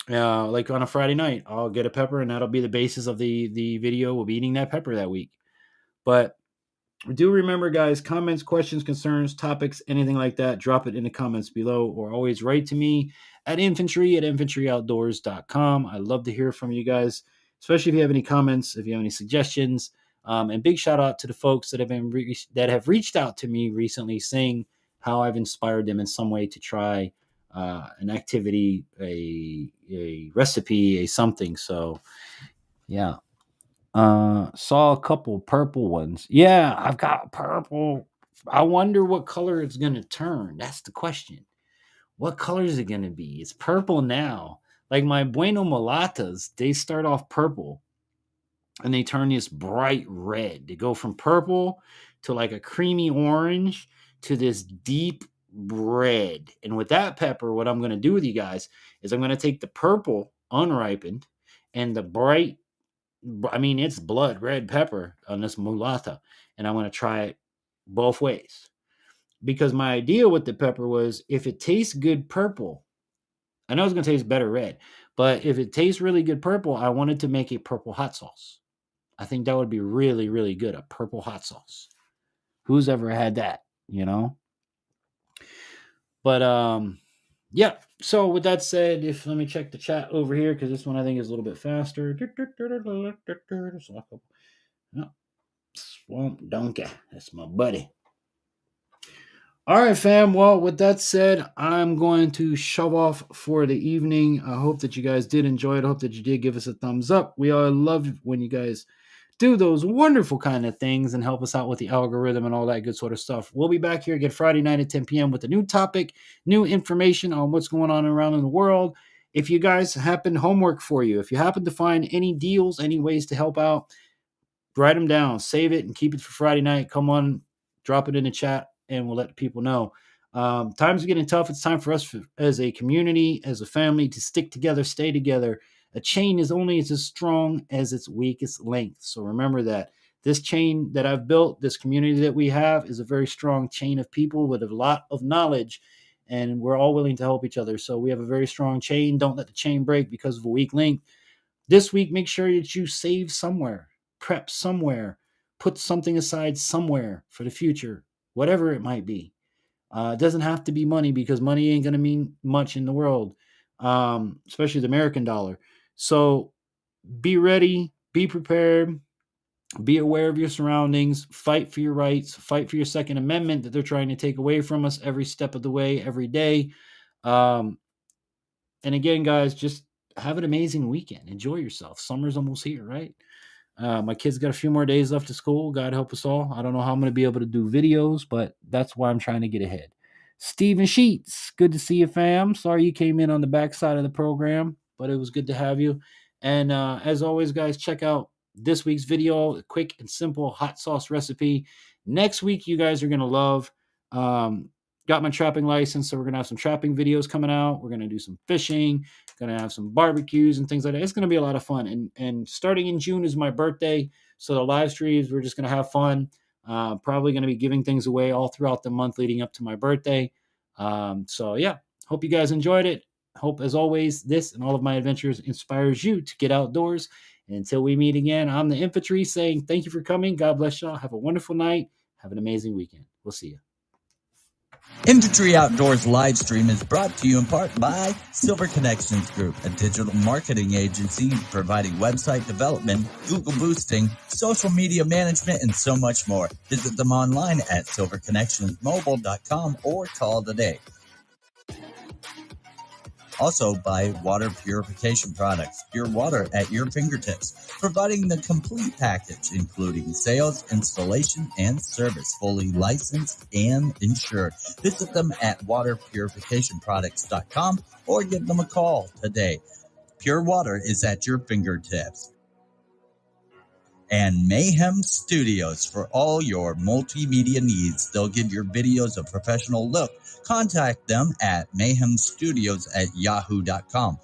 Like on a Friday night, I'll get a pepper and that'll be the basis of the video. We'll be eating that pepper that week. But do remember, guys, comments, questions, concerns, topics, anything like that, drop it in the comments below or always write to me at infantryoutdoors.com. I love to hear from you guys, especially if you have any comments, if you have any suggestions. And big shout out to the folks that have reached out to me recently saying how I've inspired them in some way to try an activity, a recipe, a something. So, yeah. Saw a couple purple ones. Yeah, I've got purple. I wonder what color it's gonna turn. That's the question. What color is it gonna be? It's purple now. Like my Bueno Mulatas, they start off purple and they turn this bright red. They go from purple to like a creamy orange to this deep red. And with that pepper, what I'm gonna do with you guys is I'm gonna take the purple unripened and the bright, I mean, it's blood red pepper on this mulata, and I'm going to try it both ways. Because my idea with the pepper was if it tastes good purple, I know it's going to taste better red, but if it tastes really good purple, I wanted to make a purple hot sauce. I think that would be really, really good, a purple hot sauce. Who's ever had that, you know? But, yeah. So with that said, let me check the chat over here because this one I think is a little bit faster. Swamp Donkey. That's my buddy. All right, fam. Well, with that said, I'm going to shove off for the evening. I hope that you guys did enjoy it. I hope that you did give us a thumbs up. We all love when you guys do those wonderful kind of things and help us out with the algorithm and all that good sort of stuff. We'll be back here again Friday night at 10 p.m. with a new topic, new information on what's going on around in the world. If you guys happen, homework for you, if you happen to find any deals, any ways to help out, write them down, save it, and keep it for Friday night. Come on, drop it in the chat, and we'll let people know. Times are getting tough. It's time for us as a community, as a family, to stick together, stay together. A chain is only as strong as its weakest length. So remember that. This chain that I've built, this community that we have, is a very strong chain of people with a lot of knowledge, and we're all willing to help each other. So we have a very strong chain. Don't let the chain break because of a weak link. This week, make sure that you save somewhere, prep somewhere, put something aside somewhere for the future, whatever it might be. It doesn't have to be money because money ain't going to mean much in the world, especially the American dollar. So be ready, be prepared, be aware of your surroundings, fight for your rights, fight for your Second Amendment that they're trying to take away from us every step of the way, every day. And again, guys, just have an amazing weekend. Enjoy yourself. Summer's almost here, right? My kids got a few more days left of school. God help us all. I don't know how I'm going to be able to do videos, but that's why I'm trying to get ahead. Steven Sheets, good to see you, fam. Sorry you came in on the backside of the program, but it was good to have you. And as always, guys, check out this week's video, a quick and simple hot sauce recipe. Next week, you guys are going to love. Got my trapping license, so we're going to have some trapping videos coming out. We're going to do some fishing, going to have some barbecues and things like that. It's going to be a lot of fun. And starting in June is my birthday, so the live streams, we're just going to have fun. Probably going to be giving things away all throughout the month leading up to my birthday. So, yeah, hope you guys enjoyed it. Hope, as always, this and all of my adventures inspires you to get outdoors. And until we meet again, I'm the Infantry saying thank you for coming. God bless y'all. Have a wonderful night. Have an amazing weekend. We'll see you. Infantry Outdoors live stream is brought to you in part by Silver Connections Group, a digital marketing agency providing website development, Google boosting, social media management, and so much more. Visit them online at silverconnectionsmobile.com or call today. Also by water purification products, pure water at your fingertips, providing the complete package, including sales, installation, and service, fully licensed and insured. Visit them at waterpurificationproducts.com or give them a call today. Pure water is at your fingertips. And Mayhem Studios for all your multimedia needs. They'll give your videos a professional look. Contact them at mayhemstudios@yahoo.com.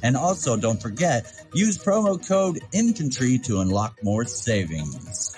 And also, don't forget, use promo code INFANTRY to unlock more savings.